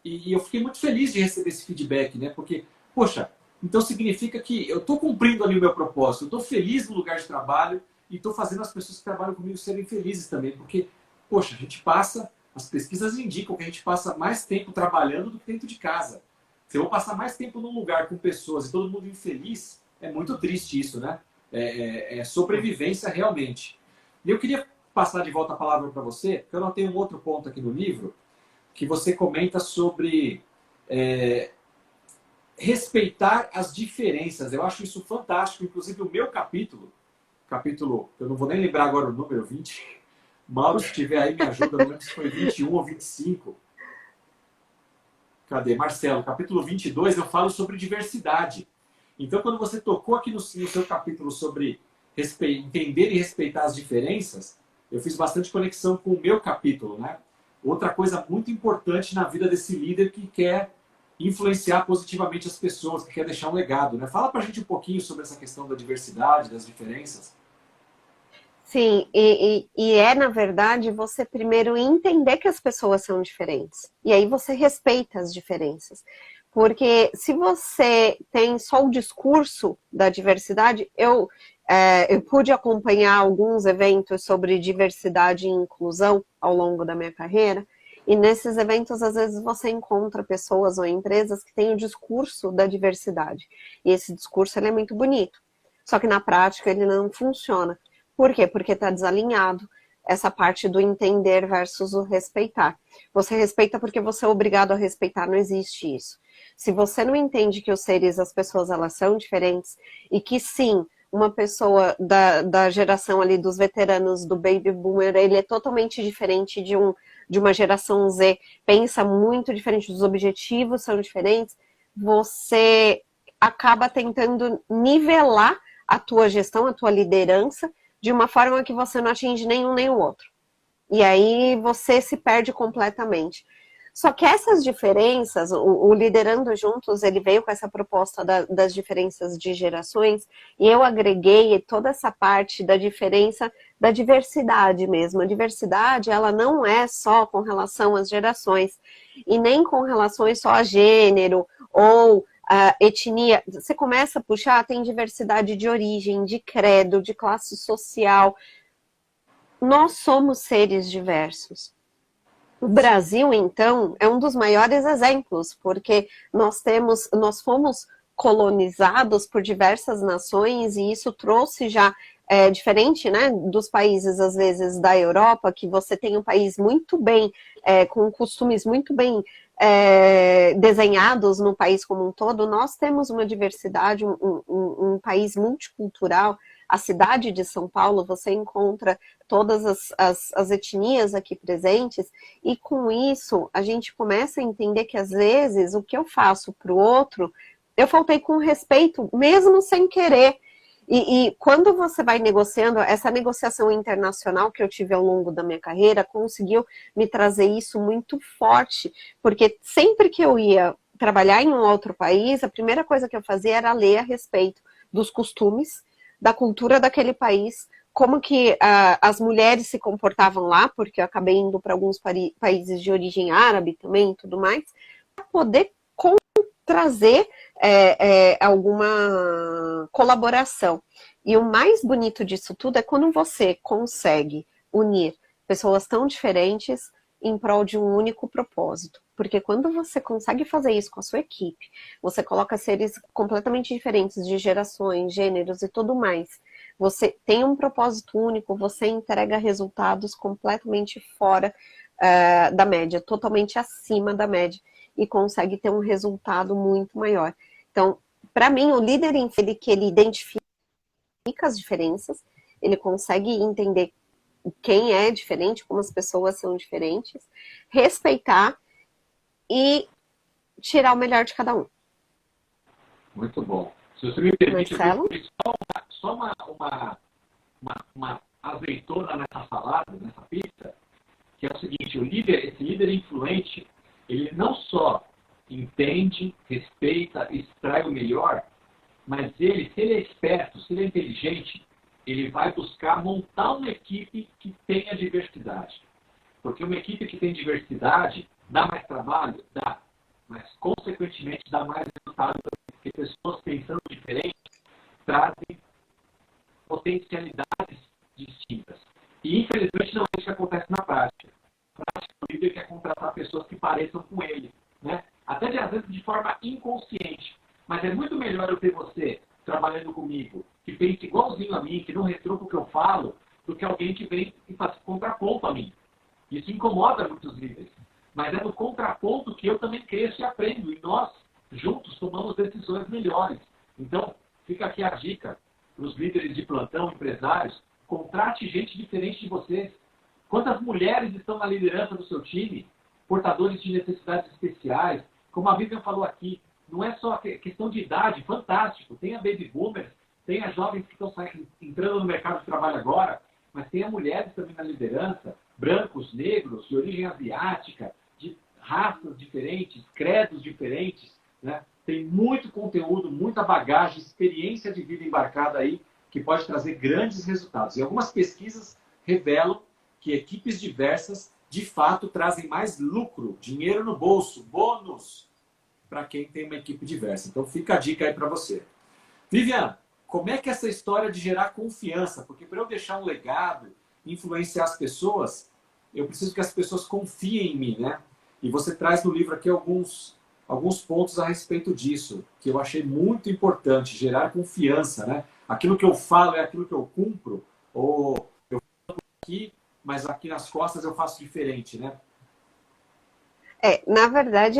E eu fiquei muito feliz de receber esse feedback, né? Porque, poxa, então significa que eu estou cumprindo ali o meu propósito, eu estou feliz no lugar de trabalho e estou fazendo as pessoas que trabalham comigo serem felizes também. Porque, poxa, a gente passa, as pesquisas indicam que a gente passa mais tempo trabalhando do que dentro de casa. Se eu vou passar mais tempo num lugar com pessoas e todo mundo infeliz, é muito triste isso, né? É sobrevivência realmente. E eu queria passar de volta a palavra para você, porque eu não tenho um outro ponto aqui no livro, que você comenta sobre respeitar as diferenças. Eu acho isso fantástico. Inclusive, o meu capítulo, eu não vou nem lembrar agora o número, 20. Mauro, se tiver aí, me ajuda, não lembro se foi 21 ou 25. Cadê? Marcelo, capítulo 22, eu falo sobre diversidade. Então, quando você tocou aqui no seu capítulo sobre entender e respeitar as diferenças, eu fiz bastante conexão com o meu capítulo, né? Outra coisa muito importante na vida desse líder que quer influenciar positivamente as pessoas, que quer deixar um legado, né? Fala pra gente um pouquinho sobre essa questão da diversidade, das diferenças. Sim, na verdade, você primeiro entender que as pessoas são diferentes. E aí você respeita as diferenças. Porque se você tem só o discurso da diversidade, eu pude acompanhar alguns eventos sobre diversidade e inclusão ao longo da minha carreira, e nesses eventos, às vezes, você encontra pessoas ou empresas que têm o discurso da diversidade. E esse discurso ele é muito bonito. Só que na prática ele não funciona. Por quê? Porque está desalinhado essa parte do entender versus o respeitar. Você respeita porque você é obrigado a respeitar, não existe isso. Se você não entende que os seres, as pessoas, elas são diferentes e que sim, uma pessoa da geração ali dos veteranos do Baby Boomer, ele é totalmente diferente de uma geração Z, pensa muito diferente, os objetivos são diferentes, você acaba tentando nivelar a tua gestão, a tua liderança, de uma forma que você não atinge nenhum nem o outro. E aí você se perde completamente. Só que essas diferenças, o Liderando Juntos, ele veio com essa proposta das diferenças de gerações, e eu agreguei toda essa parte da diferença, da diversidade mesmo. A diversidade, ela não é só com relação às gerações, e nem com relações só a gênero, ou a etnia. Você começa a puxar, tem diversidade de origem, de credo, de classe social. Nós somos seres diversos. O Brasil, então, é um dos maiores exemplos, porque nós fomos colonizados por diversas nações e isso trouxe já, diferente, né, dos países, às vezes, da Europa, que você tem um país muito bem, com costumes muito bem desenhados no país como um todo, nós temos uma diversidade, um país multicultural. A cidade de São Paulo, você encontra todas as etnias aqui presentes, e com isso a gente começa a entender que às vezes o que eu faço para o outro, eu faltei com respeito, mesmo sem querer. E quando você vai negociando, essa negociação internacional que eu tive ao longo da minha carreira, conseguiu me trazer isso muito forte, porque sempre que eu ia trabalhar em um outro país, a primeira coisa que eu fazia era ler a respeito dos costumes, da cultura daquele país, como que as mulheres se comportavam lá, porque eu acabei indo para alguns países de origem árabe também e tudo mais, para poder trazer alguma colaboração. E o mais bonito disso tudo é quando você consegue unir pessoas tão diferentes em prol de um único propósito. Porque quando você consegue fazer isso com a sua equipe, você coloca seres completamente diferentes de gerações, gêneros e tudo mais. Você tem um propósito único, você entrega resultados completamente fora da média, totalmente acima da média, e consegue ter um resultado muito maior. Então, para mim, o líder, ele identifica as diferenças, ele consegue entender quem é diferente, como as pessoas são diferentes, respeitar e tirar o melhor de cada um. Muito bom. Se você me permite, eu Marcelo? vou só uma azeitona nessa salada, nessa pizza, que é o seguinte, esse líder influente, ele não só entende, respeita, extrai o melhor, mas ele, se ele é esperto, se ele é inteligente, ele vai buscar montar uma equipe que tenha diversidade. Porque uma equipe que tem diversidade dá mais trabalho? Dá. Mas, consequentemente, dá mais resultado. Porque pessoas pensando diferente trazem potencialidades distintas. E, infelizmente, não é isso que acontece na prática. Na prática, o líder quer contratar pessoas que pareçam com ele. Né? Até, às vezes, de forma inconsciente. Mas é muito melhor eu ter você trabalhando comigo, que pense igualzinho a mim, que não retruca o que eu falo, do que alguém que vem e faz contraponto a mim. Isso incomoda muitos líderes. Mas é no contraponto que eu também cresço e aprendo. E nós, juntos, tomamos decisões melhores. Então, fica aqui a dica para os líderes de plantão, empresários, contrate gente diferente de vocês. Quantas mulheres estão na liderança do seu time? Portadores de necessidades especiais. Como a Vivian falou aqui, não é só questão de idade, fantástico. Tem a baby boomers, tem as jovens que estão entrando no mercado de trabalho agora, mas tem as mulheres também na liderança, brancos, negros, de origem asiática, de raças diferentes, credos diferentes. Né? Tem muito conteúdo, muita bagagem, experiência de vida embarcada aí, que pode trazer grandes resultados. E algumas pesquisas revelam que equipes diversas, de fato, trazem mais lucro, dinheiro no bolso, bônus, para quem tem uma equipe diversa. Então, fica a dica aí para você. Vivian, como é que é essa história de gerar confiança? Porque para eu deixar um legado, influenciar as pessoas, eu preciso que as pessoas confiem em mim, né? E você traz no livro aqui alguns pontos a respeito disso, que eu achei muito importante, gerar confiança, né? Aquilo que eu falo é aquilo que eu cumpro, ou eu falo aqui, mas aqui nas costas eu faço diferente, né? Na verdade,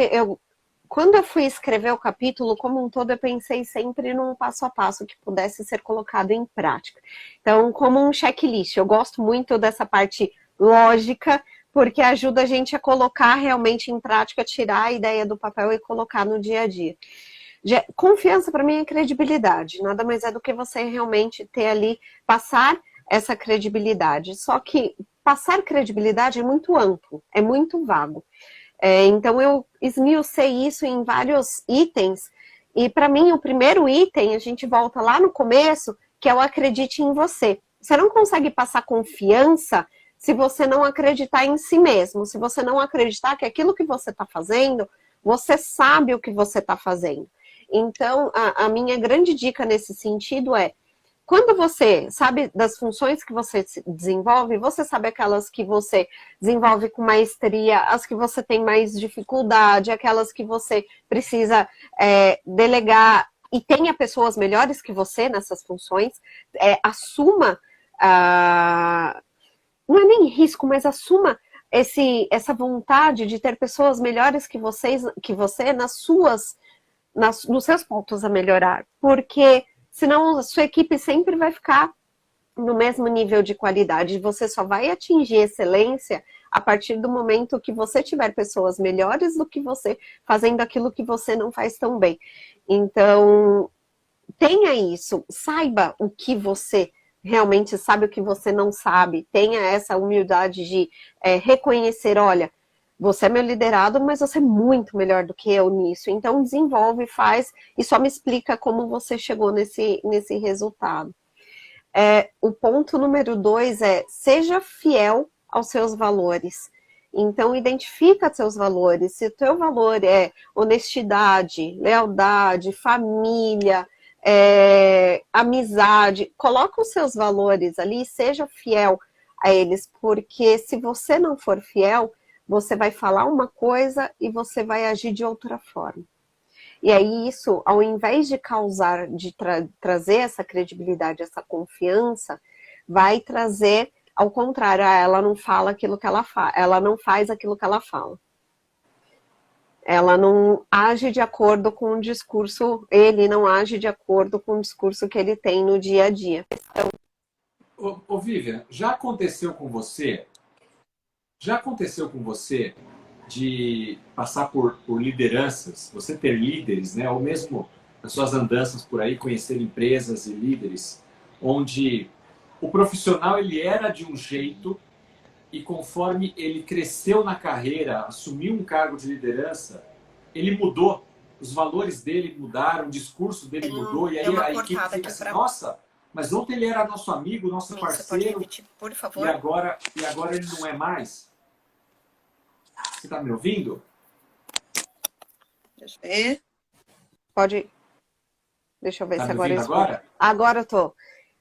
quando eu fui escrever o capítulo como um todo, eu pensei sempre num passo a passo que pudesse ser colocado em prática. Então, como um checklist, eu gosto muito dessa parte lógica, porque ajuda a gente a colocar realmente em prática, tirar a ideia do papel e colocar no dia a dia. Confiança, para mim, é credibilidade. Nada mais é do que você realmente ter ali, passar essa credibilidade. Só que passar credibilidade é muito amplo, é muito vago. Então, eu esmiucei isso em vários itens. E, para mim, o primeiro item, a gente volta lá no começo, que é o acredite em você. Você não consegue passar confiança se você não acreditar em si mesmo. Se você não acreditar que aquilo que você está fazendo, você sabe o que você está fazendo. Então, a minha grande dica nesse sentido é, quando você sabe das funções que você desenvolve, você sabe aquelas que você desenvolve com maestria, as que você tem mais dificuldade, aquelas que você precisa delegar e tenha pessoas melhores que você nessas funções, assuma, não é nem risco, mas assuma essa vontade de ter pessoas melhores que você nos seus pontos a melhorar, porque senão a sua equipe sempre vai ficar no mesmo nível de qualidade. Você só vai atingir excelência a partir do momento que você tiver pessoas melhores do que você, fazendo aquilo que você não faz tão bem. Então, tenha isso, saiba o que você realmente sabe, o que você não sabe. Tenha essa humildade de reconhecer, olha, você é meu liderado, mas você é muito melhor do que eu nisso. Então, desenvolve, faz e só me explica como você chegou nesse resultado. O ponto número 2 é, seja fiel aos seus valores. Então, identifica seus valores. Se o teu valor é honestidade, lealdade, família, amizade, coloca os seus valores ali e seja fiel a eles. Porque se você não for fiel, você vai falar uma coisa e você vai agir de outra forma. E aí isso, ao invés de causar, de trazer essa credibilidade, essa confiança, vai trazer, ao contrário, ela não fala aquilo que ela faz, ela não faz aquilo que ela fala. Ela não age de acordo com o discurso, ele não age de acordo com o discurso que ele tem no dia a dia. Ô Vivian, já aconteceu com você de passar por lideranças, você ter líderes, né? Ou mesmo nas suas andanças por aí, conhecer empresas e líderes, onde o profissional ele era de um jeito e conforme ele cresceu na carreira, assumiu um cargo de liderança, ele mudou. Os valores dele mudaram, o discurso dele mudou, e aí a equipe fica assim, nossa, mas ontem ele era nosso amigo, nosso parceiro, você pode repetir, por favor? e agora ele não é mais. Você está me ouvindo? Deixa eu ver. Pode. Deixa eu ver Tá se me agora eu ouvindo escuto. agora?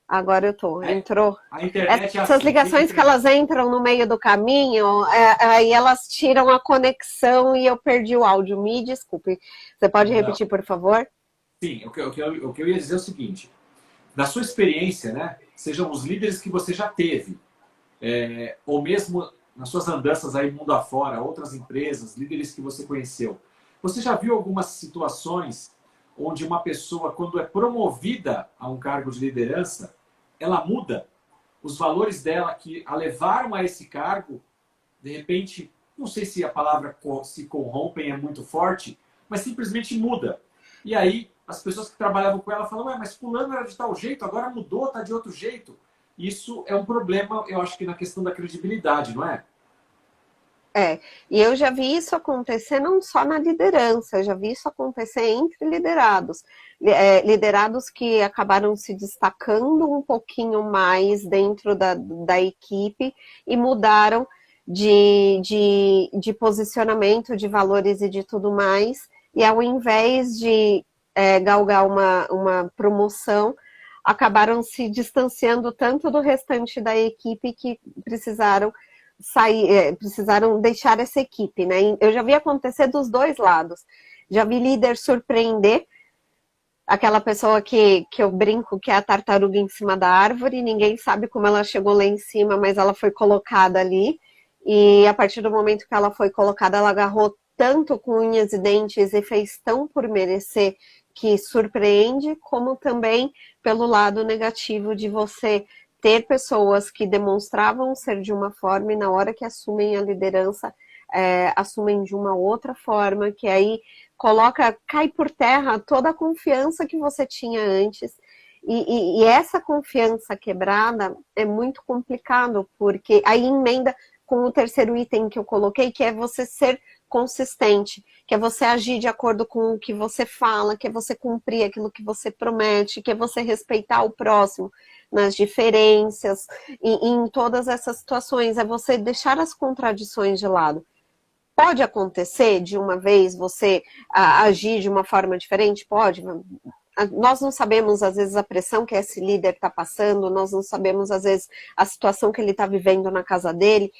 Agora eu tô. Entrou. A internet Essas ligações que elas entram no meio do caminho, aí elas tiram a conexão e eu perdi o áudio. Me desculpe. Você pode repetir, por favor? Sim, o que eu ia dizer é o seguinte. Da sua experiência, né? Sejam os líderes que você já teve, ou mesmo nas suas andanças aí mundo afora, outras empresas, líderes que você conheceu. Você já viu algumas situações onde uma pessoa, quando é promovida a um cargo de liderança, ela muda os valores dela que a levaram a esse cargo, de repente, não sei se a palavra se corrompem é muito forte, mas simplesmente muda. E aí, as pessoas que trabalhavam com ela falam, mas fulano era de tal jeito, agora mudou, está de outro jeito. Isso é um problema, eu acho que na questão da credibilidade, não é? E eu já vi isso acontecer não só na liderança, eu já vi isso acontecer entre liderados. Liderados que acabaram se destacando um pouquinho mais dentro da equipe e mudaram de posicionamento, de valores e de tudo mais, e ao invés de galgar uma promoção, acabaram se distanciando tanto do restante da equipe que precisaram precisaram deixar essa equipe, né? Eu já vi acontecer dos dois lados. Já vi líder surpreender aquela pessoa que eu brinco que é a tartaruga em cima da árvore, ninguém sabe como ela chegou lá em cima, mas ela foi colocada ali, e a partir do momento que ela foi colocada, ela agarrou tanto com unhas e dentes e fez tão por merecer que surpreende, como também pelo lado negativo de você ter pessoas que demonstravam ser de uma forma e na hora que assumem a liderança, assumem de uma outra forma, que aí cai por terra toda a confiança que você tinha antes. E essa confiança quebrada é muito complicado, porque aí emenda com o terceiro item que eu coloquei, que é você ser consistente, que é você agir de acordo com o que você fala, que é você cumprir aquilo que você promete, que é você respeitar o próximo nas diferenças, e em todas essas situações, é você deixar as contradições de lado. Pode acontecer de uma vez você agir de uma forma diferente? Pode. Nós não sabemos, às vezes, a pressão que esse líder está passando, nós não sabemos, às vezes, a situação que ele está vivendo na casa dele.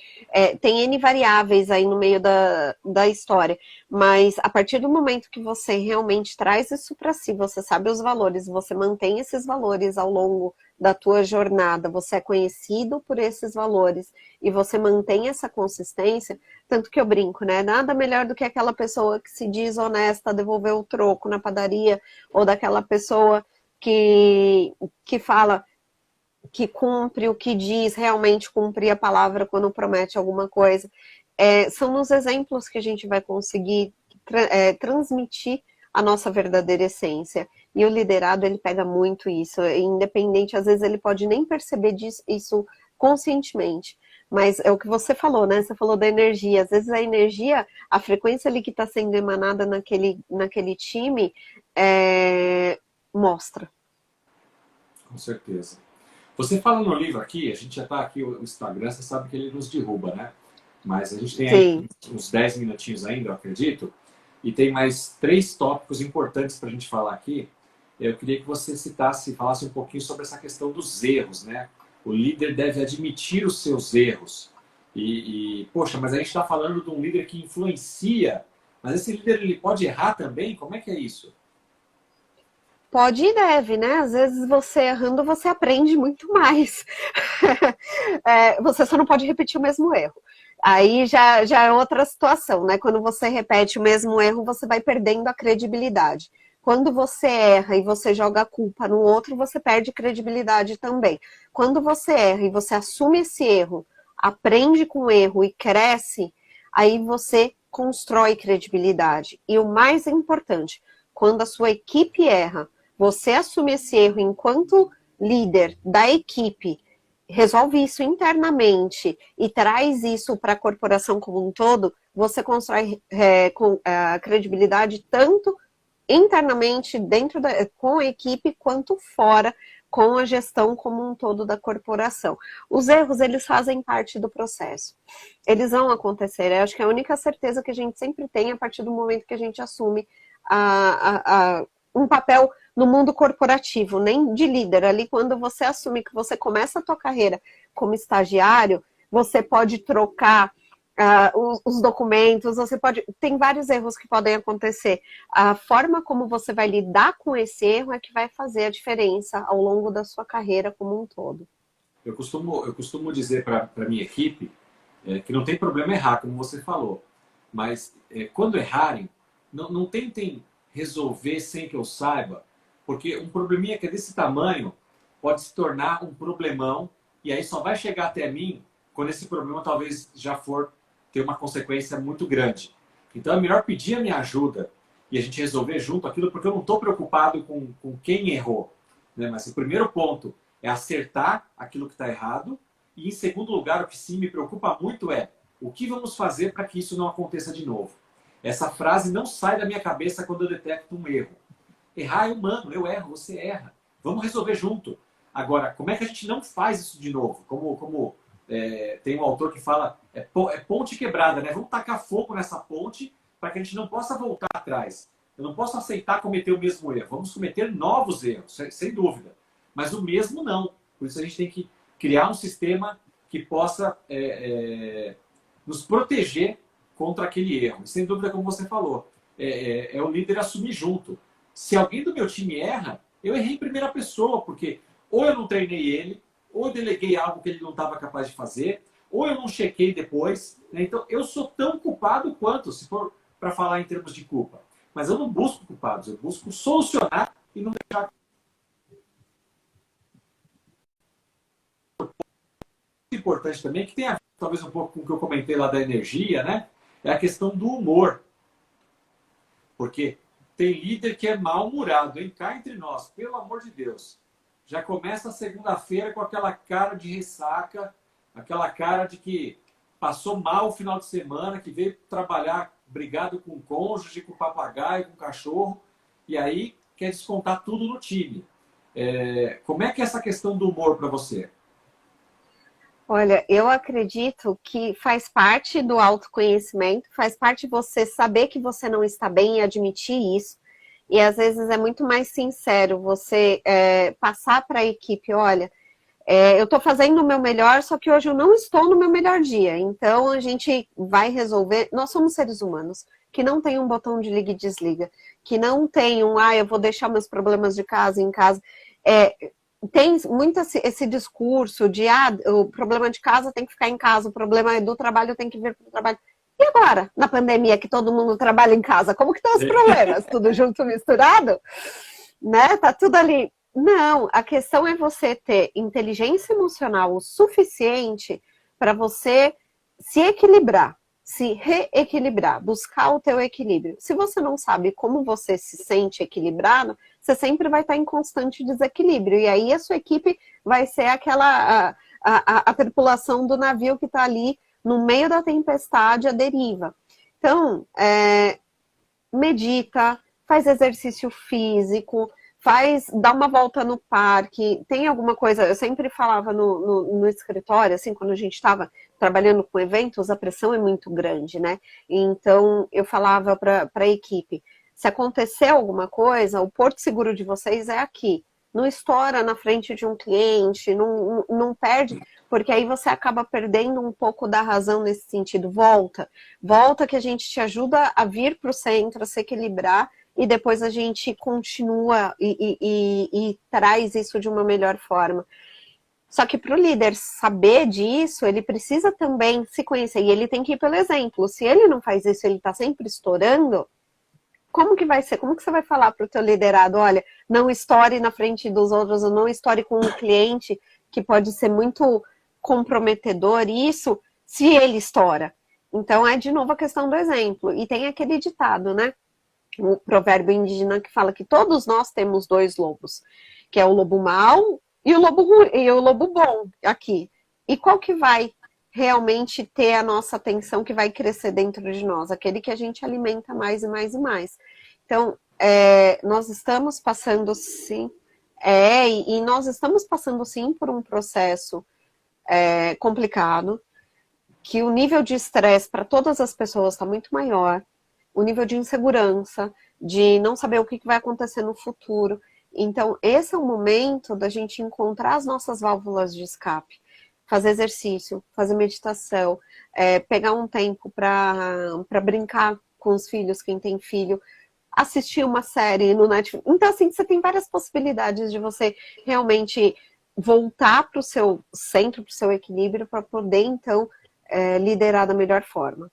Tem N variáveis aí no meio da história, mas a partir do momento que você realmente traz isso para si, você sabe os valores, você mantém esses valores ao longo da tua jornada, você é conhecido por esses valores e você mantém essa consistência, tanto que eu brinco, né? Nada melhor do que aquela pessoa que se diz honesta, devolver o troco na padaria, ou daquela pessoa que fala que cumpre o que diz, realmente cumprir a palavra quando promete alguma coisa. São os exemplos que a gente vai conseguir transmitir a nossa verdadeira essência. E o liderado, ele pega muito isso, independente, às vezes ele pode nem perceber isso conscientemente, mas é o que você falou, né? Você falou da energia, às vezes a energia, a frequência ali que está sendo emanada naquele time, mostra. Com certeza. Você fala no livro aqui, a gente já está aqui, o Instagram, você sabe que ele nos derruba, né? Mas a gente tem aí uns 10 minutinhos ainda, eu acredito, e tem mais 3 tópicos importantes para a gente falar aqui. Eu queria que você falasse um pouquinho sobre essa questão dos erros, né? O líder deve admitir os seus erros. Poxa, mas a gente está falando de um líder que influencia, mas esse líder ele pode errar também? Como é que é isso? Pode e deve, né? Às vezes você errando, você aprende muito mais. Você só não pode repetir o mesmo erro. Aí já é outra situação, né? Quando você repete o mesmo erro, você vai perdendo a credibilidade. Quando você erra e você joga a culpa no outro, você perde credibilidade também. Quando você erra e você assume esse erro, aprende com o erro e cresce, aí você constrói credibilidade. E o mais importante, quando a sua equipe erra, você assume esse erro enquanto líder da equipe, resolve isso internamente e traz isso para a corporação como um todo, você constrói a credibilidade tanto internamente com a equipe quanto fora com a gestão como um todo da corporação. Os erros, eles fazem parte do processo. Eles vão acontecer. Eu acho que a única certeza que a gente sempre tem a partir do momento que a gente assume um papel no mundo corporativo, nem de líder. Ali, quando você assume que você começa a tua carreira como estagiário, você pode trocar os documentos, tem vários erros que podem acontecer. A forma como você vai lidar com esse erro é que vai fazer a diferença ao longo da sua carreira como um todo. Eu costumo dizer para a minha equipe que não tem problema errar, como você falou, mas quando errarem, não tentem resolver sem que eu saiba, porque um probleminha que é desse tamanho pode se tornar um problemão e aí só vai chegar até mim quando esse problema talvez já for ter uma consequência muito grande. Então é melhor pedir a minha ajuda e a gente resolver junto aquilo, porque eu não estou preocupado com quem errou, né? Mas o primeiro ponto é acertar aquilo que está errado e, em segundo lugar, o que sim me preocupa muito é o que vamos fazer para que isso não aconteça de novo. Essa frase não sai da minha cabeça quando eu detecto um erro. Errar é humano, eu erro, você erra. Vamos resolver junto. Agora, como é que a gente não faz isso de novo? Tem um autor que fala, é ponte quebrada, né? Vamos tacar fogo nessa ponte para que a gente não possa voltar atrás. Eu não posso aceitar cometer o mesmo erro. Vamos cometer novos erros, sem dúvida. Mas o mesmo não. Por isso a gente tem que criar um sistema que possa nos proteger contra aquele erro. E sem dúvida, como você falou, é o líder assumir junto. Se alguém do meu time erra, eu errei em primeira pessoa, porque ou eu não treinei ele, ou eu deleguei algo que ele não estava capaz de fazer, ou eu não chequei depois. Né? Então, eu sou tão culpado quanto, se for para falar em termos de culpa. Mas eu não busco culpados, eu busco solucionar e não deixar. Importante também, que tem a ver talvez um pouco com o que eu comentei lá da energia, né? É a questão do humor. Porque tem líder que é mal-humorado, hein? Cá entre nós, pelo amor de Deus. Já começa a segunda-feira com aquela cara de ressaca, aquela cara de que passou mal o final de semana, que veio trabalhar brigado com o cônjuge, com o papagaio, com o cachorro, e aí quer descontar tudo no time. Como é que é essa questão do humor para você? Olha, eu acredito que faz parte do autoconhecimento, faz parte de você saber que você não está bem e admitir isso. E às vezes é muito mais sincero você passar para a equipe, olha, eu estou fazendo o meu melhor, só que hoje eu não estou no meu melhor dia. Então a gente vai resolver. Nós somos seres humanos que não tem um botão de liga e desliga, que não tem eu vou deixar meus problemas de casa em casa. Tem muito esse discurso de o problema de casa tem que ficar em casa, o problema do trabalho tem que vir para o trabalho. E agora, na pandemia, que todo mundo trabalha em casa, como que estão os problemas? Tudo junto, misturado? Né? Tá tudo ali. Não, a questão é você ter inteligência emocional o suficiente para você se equilibrar, se reequilibrar, buscar o teu equilíbrio. Se você não sabe como você se sente equilibrado, você sempre vai estar em constante desequilíbrio. E aí a sua equipe vai ser a tripulação do navio que está ali no meio da tempestade, a deriva. Então, medita, faz exercício físico, dá uma volta no parque, tem alguma coisa, eu sempre falava no escritório, assim, quando a gente estava trabalhando com eventos, a pressão é muito grande, né? Então, eu falava para a equipe, se acontecer alguma coisa, o porto seguro de vocês é aqui. Não estoura na frente de um cliente, não perde, porque aí você acaba perdendo um pouco da razão nesse sentido. Volta que a gente te ajuda a vir para o centro, a se equilibrar, e depois a gente continua e traz isso de uma melhor forma. Só que para o líder saber disso, ele precisa também se conhecer, e ele tem que ir pelo exemplo. Se ele não faz isso, ele está sempre estourando, como que vai ser? Como que você vai falar para o teu liderado, olha, não estoure na frente dos outros, ou não estoure com um cliente que pode ser muito comprometedor, isso, se ele estoura. Então, é de novo a questão do exemplo. E tem aquele ditado, né? um provérbio indígena que fala que todos nós temos dois lobos, que é o lobo mau e o lobo bom aqui. E qual que vai realmente ter a nossa atenção, que vai crescer dentro de nós? Aquele que a gente alimenta mais e mais e mais. Então, nós estamos passando sim, e nós estamos passando sim por um processo complicado, que o nível de estresse para todas as pessoas está muito maior, o nível de insegurança, de não saber o que vai acontecer no futuro. Então, esse é o momento da gente encontrar as nossas válvulas de escape, fazer exercício, fazer meditação, pegar um tempo para brincar com os filhos, quem tem filho, assistir uma série no Netflix. Então, assim, você tem várias possibilidades de você realmente voltar para o seu centro, para o seu equilíbrio, para poder, então, liderar da melhor forma.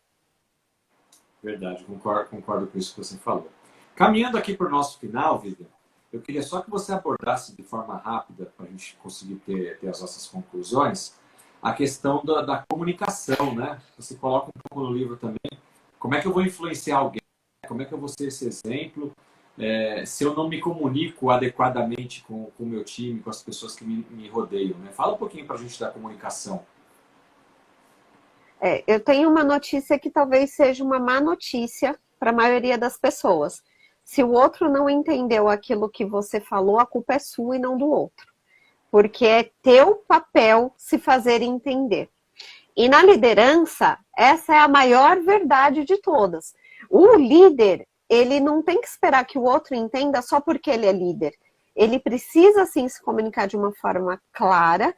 Verdade, concordo com isso que você falou. Caminhando aqui para o nosso final, Vivian, eu queria só que você abordasse de forma rápida, para a gente conseguir ter as nossas conclusões, a questão da comunicação, né? Você coloca um pouco no livro também, como é que eu vou influenciar alguém, como é que eu vou ser esse exemplo, se eu não me comunico adequadamente com o meu time, com as pessoas que me rodeiam, né? Fala um pouquinho para a gente da comunicação. Eu tenho uma notícia que talvez seja uma má notícia para a maioria das pessoas. Se o outro não entendeu aquilo que você falou, a culpa é sua e não do outro. Porque é teu papel se fazer entender. E na liderança, essa é a maior verdade de todas. O líder, ele não tem que esperar que o outro entenda só porque ele é líder. Ele precisa, sim, se comunicar de uma forma clara,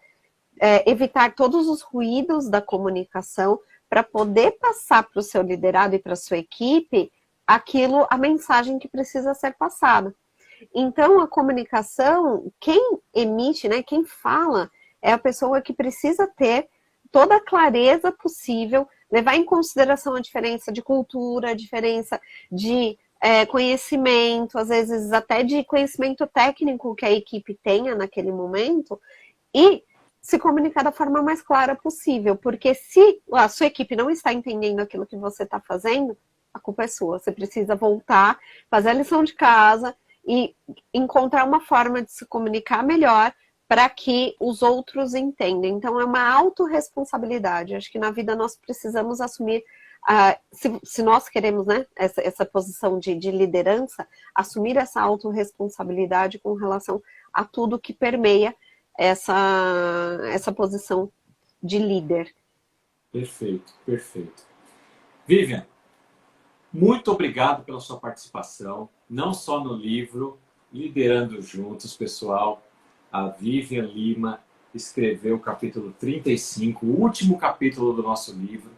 evitar todos os ruídos da comunicação para poder passar para o seu liderado e para a sua equipe a mensagem que precisa ser passada. Então, a comunicação, quem emite, né, quem fala, é a pessoa que precisa ter toda a clareza possível, levar em consideração a diferença de cultura, a diferença de conhecimento, às vezes até de conhecimento técnico que a equipe tenha naquele momento, e se comunicar da forma mais clara possível, porque se a sua equipe não está entendendo aquilo que você está fazendo, a culpa é sua. Você precisa voltar, fazer a lição de casa e encontrar uma forma de se comunicar melhor para que os outros entendam. Então, é uma autorresponsabilidade. Acho que na vida nós precisamos assumir, se nós queremos, né, essa posição de liderança, assumir essa autorresponsabilidade com relação a tudo que permeia essa posição de líder. Perfeito, perfeito. Vivian, muito obrigado pela sua participação, não só no livro, Liderando Juntos, pessoal. A Vivian Lima escreveu o capítulo 35, o último capítulo do nosso livro.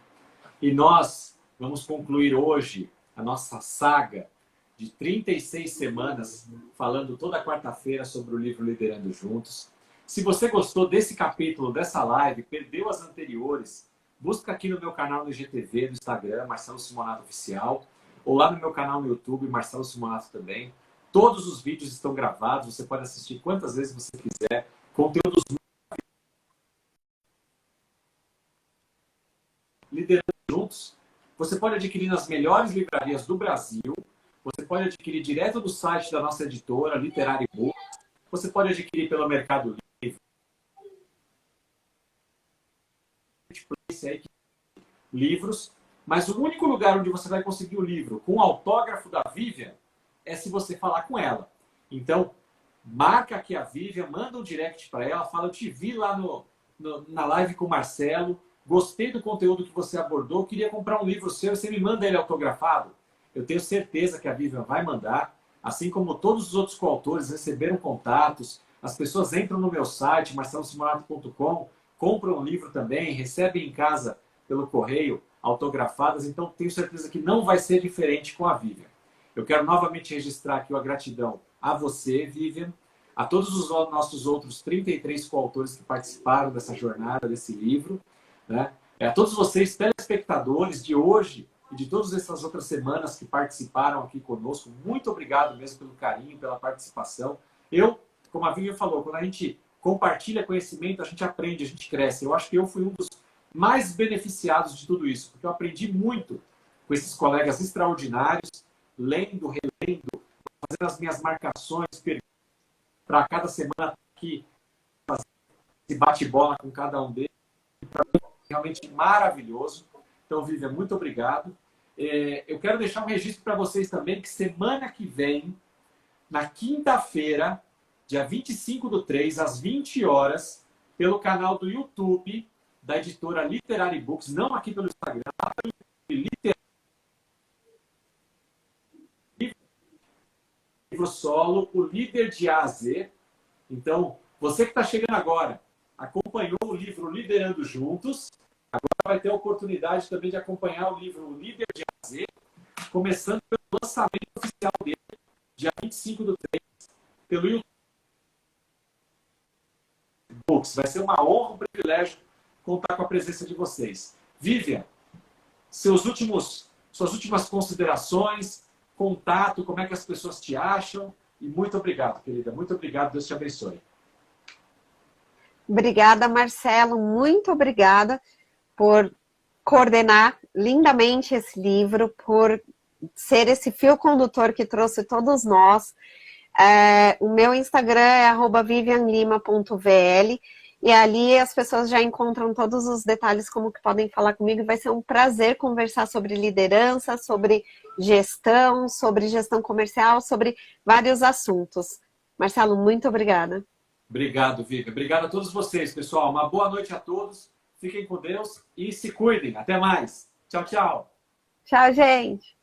E nós vamos concluir hoje a nossa saga de 36 semanas, falando toda quarta-feira sobre o livro Liderando Juntos. Se você gostou desse capítulo, dessa live, perdeu as anteriores, busca aqui no meu canal no IGTV, no Instagram, Marcelo Simonato Oficial, ou lá no meu canal no YouTube, Marcelo Simonato também. Todos os vídeos estão gravados, você pode assistir quantas vezes você quiser. Conteúdos Liderando Juntos. Você pode adquirir nas melhores livrarias do Brasil. Você pode adquirir direto do site da nossa editora, Literária Book. Você pode adquirir pelo Mercado Livre. Livros, mas o único lugar onde você vai conseguir o livro com o autógrafo da Vivian é se você falar com ela. Então, marca aqui a Vivian, manda um direct para ela, fala: eu te vi lá na live com o Marcelo, gostei do conteúdo que você abordou, queria comprar um livro seu, você me manda ele autografado? Eu tenho certeza que a Vivian vai mandar, assim como todos os outros coautores receberam contatos, as pessoas entram no meu site, marcelosimonato.com, compram um livro também, recebem em casa pelo correio autografadas, então tenho certeza que não vai ser diferente com a Vivian. Eu quero novamente registrar aqui a gratidão a você, Vivian, a todos os nossos outros 33 coautores que participaram dessa jornada, desse livro, né? A todos vocês, telespectadores de hoje e de todas essas outras semanas que participaram aqui conosco, muito obrigado mesmo pelo carinho, pela participação. Como a Vivian falou, quando a gente compartilha conhecimento, a gente aprende, a gente cresce. Eu acho que eu fui um dos mais beneficiados de tudo isso, porque eu aprendi muito com esses colegas extraordinários lendo, relendo, fazendo as minhas marcações para cada semana aqui, fazer esse bate-bola com cada um deles. Para mim, é realmente maravilhoso. Então, Vivian, muito obrigado. Eu quero deixar um registro para vocês também, que semana que vem, na quinta-feira, dia 25/3, às 20 horas, pelo canal do YouTube da editora Literary Books, não aqui pelo Instagram, lá pelo YouTube, livro solo, O Líder de A a Z. Então, você que está chegando agora, acompanhou o livro Liderando Juntos, agora vai ter a oportunidade também de acompanhar o livro O Líder de A a Z, começando pelo lançamento oficial dele, dia 25/3, pelo YouTube Books. Vai ser uma honra, um privilégio contar com a presença de vocês. Vivian, suas últimas considerações, contato, como é que as pessoas te acham. E muito obrigado, querida. Muito obrigado. Deus te abençoe. Obrigada, Marcelo. Muito obrigada por coordenar lindamente esse livro, por ser esse fio condutor que trouxe todos nós. O meu Instagram é @vivianlima.vl e ali as pessoas já encontram todos os detalhes como que podem falar comigo. Vai ser um prazer conversar sobre liderança, sobre gestão comercial, sobre vários assuntos. Marcelo, muito obrigada. Obrigado, Vivian. Obrigado a todos vocês, pessoal. Uma boa noite a todos. Fiquem com Deus e se cuidem. Até mais. Tchau, tchau. Tchau, gente.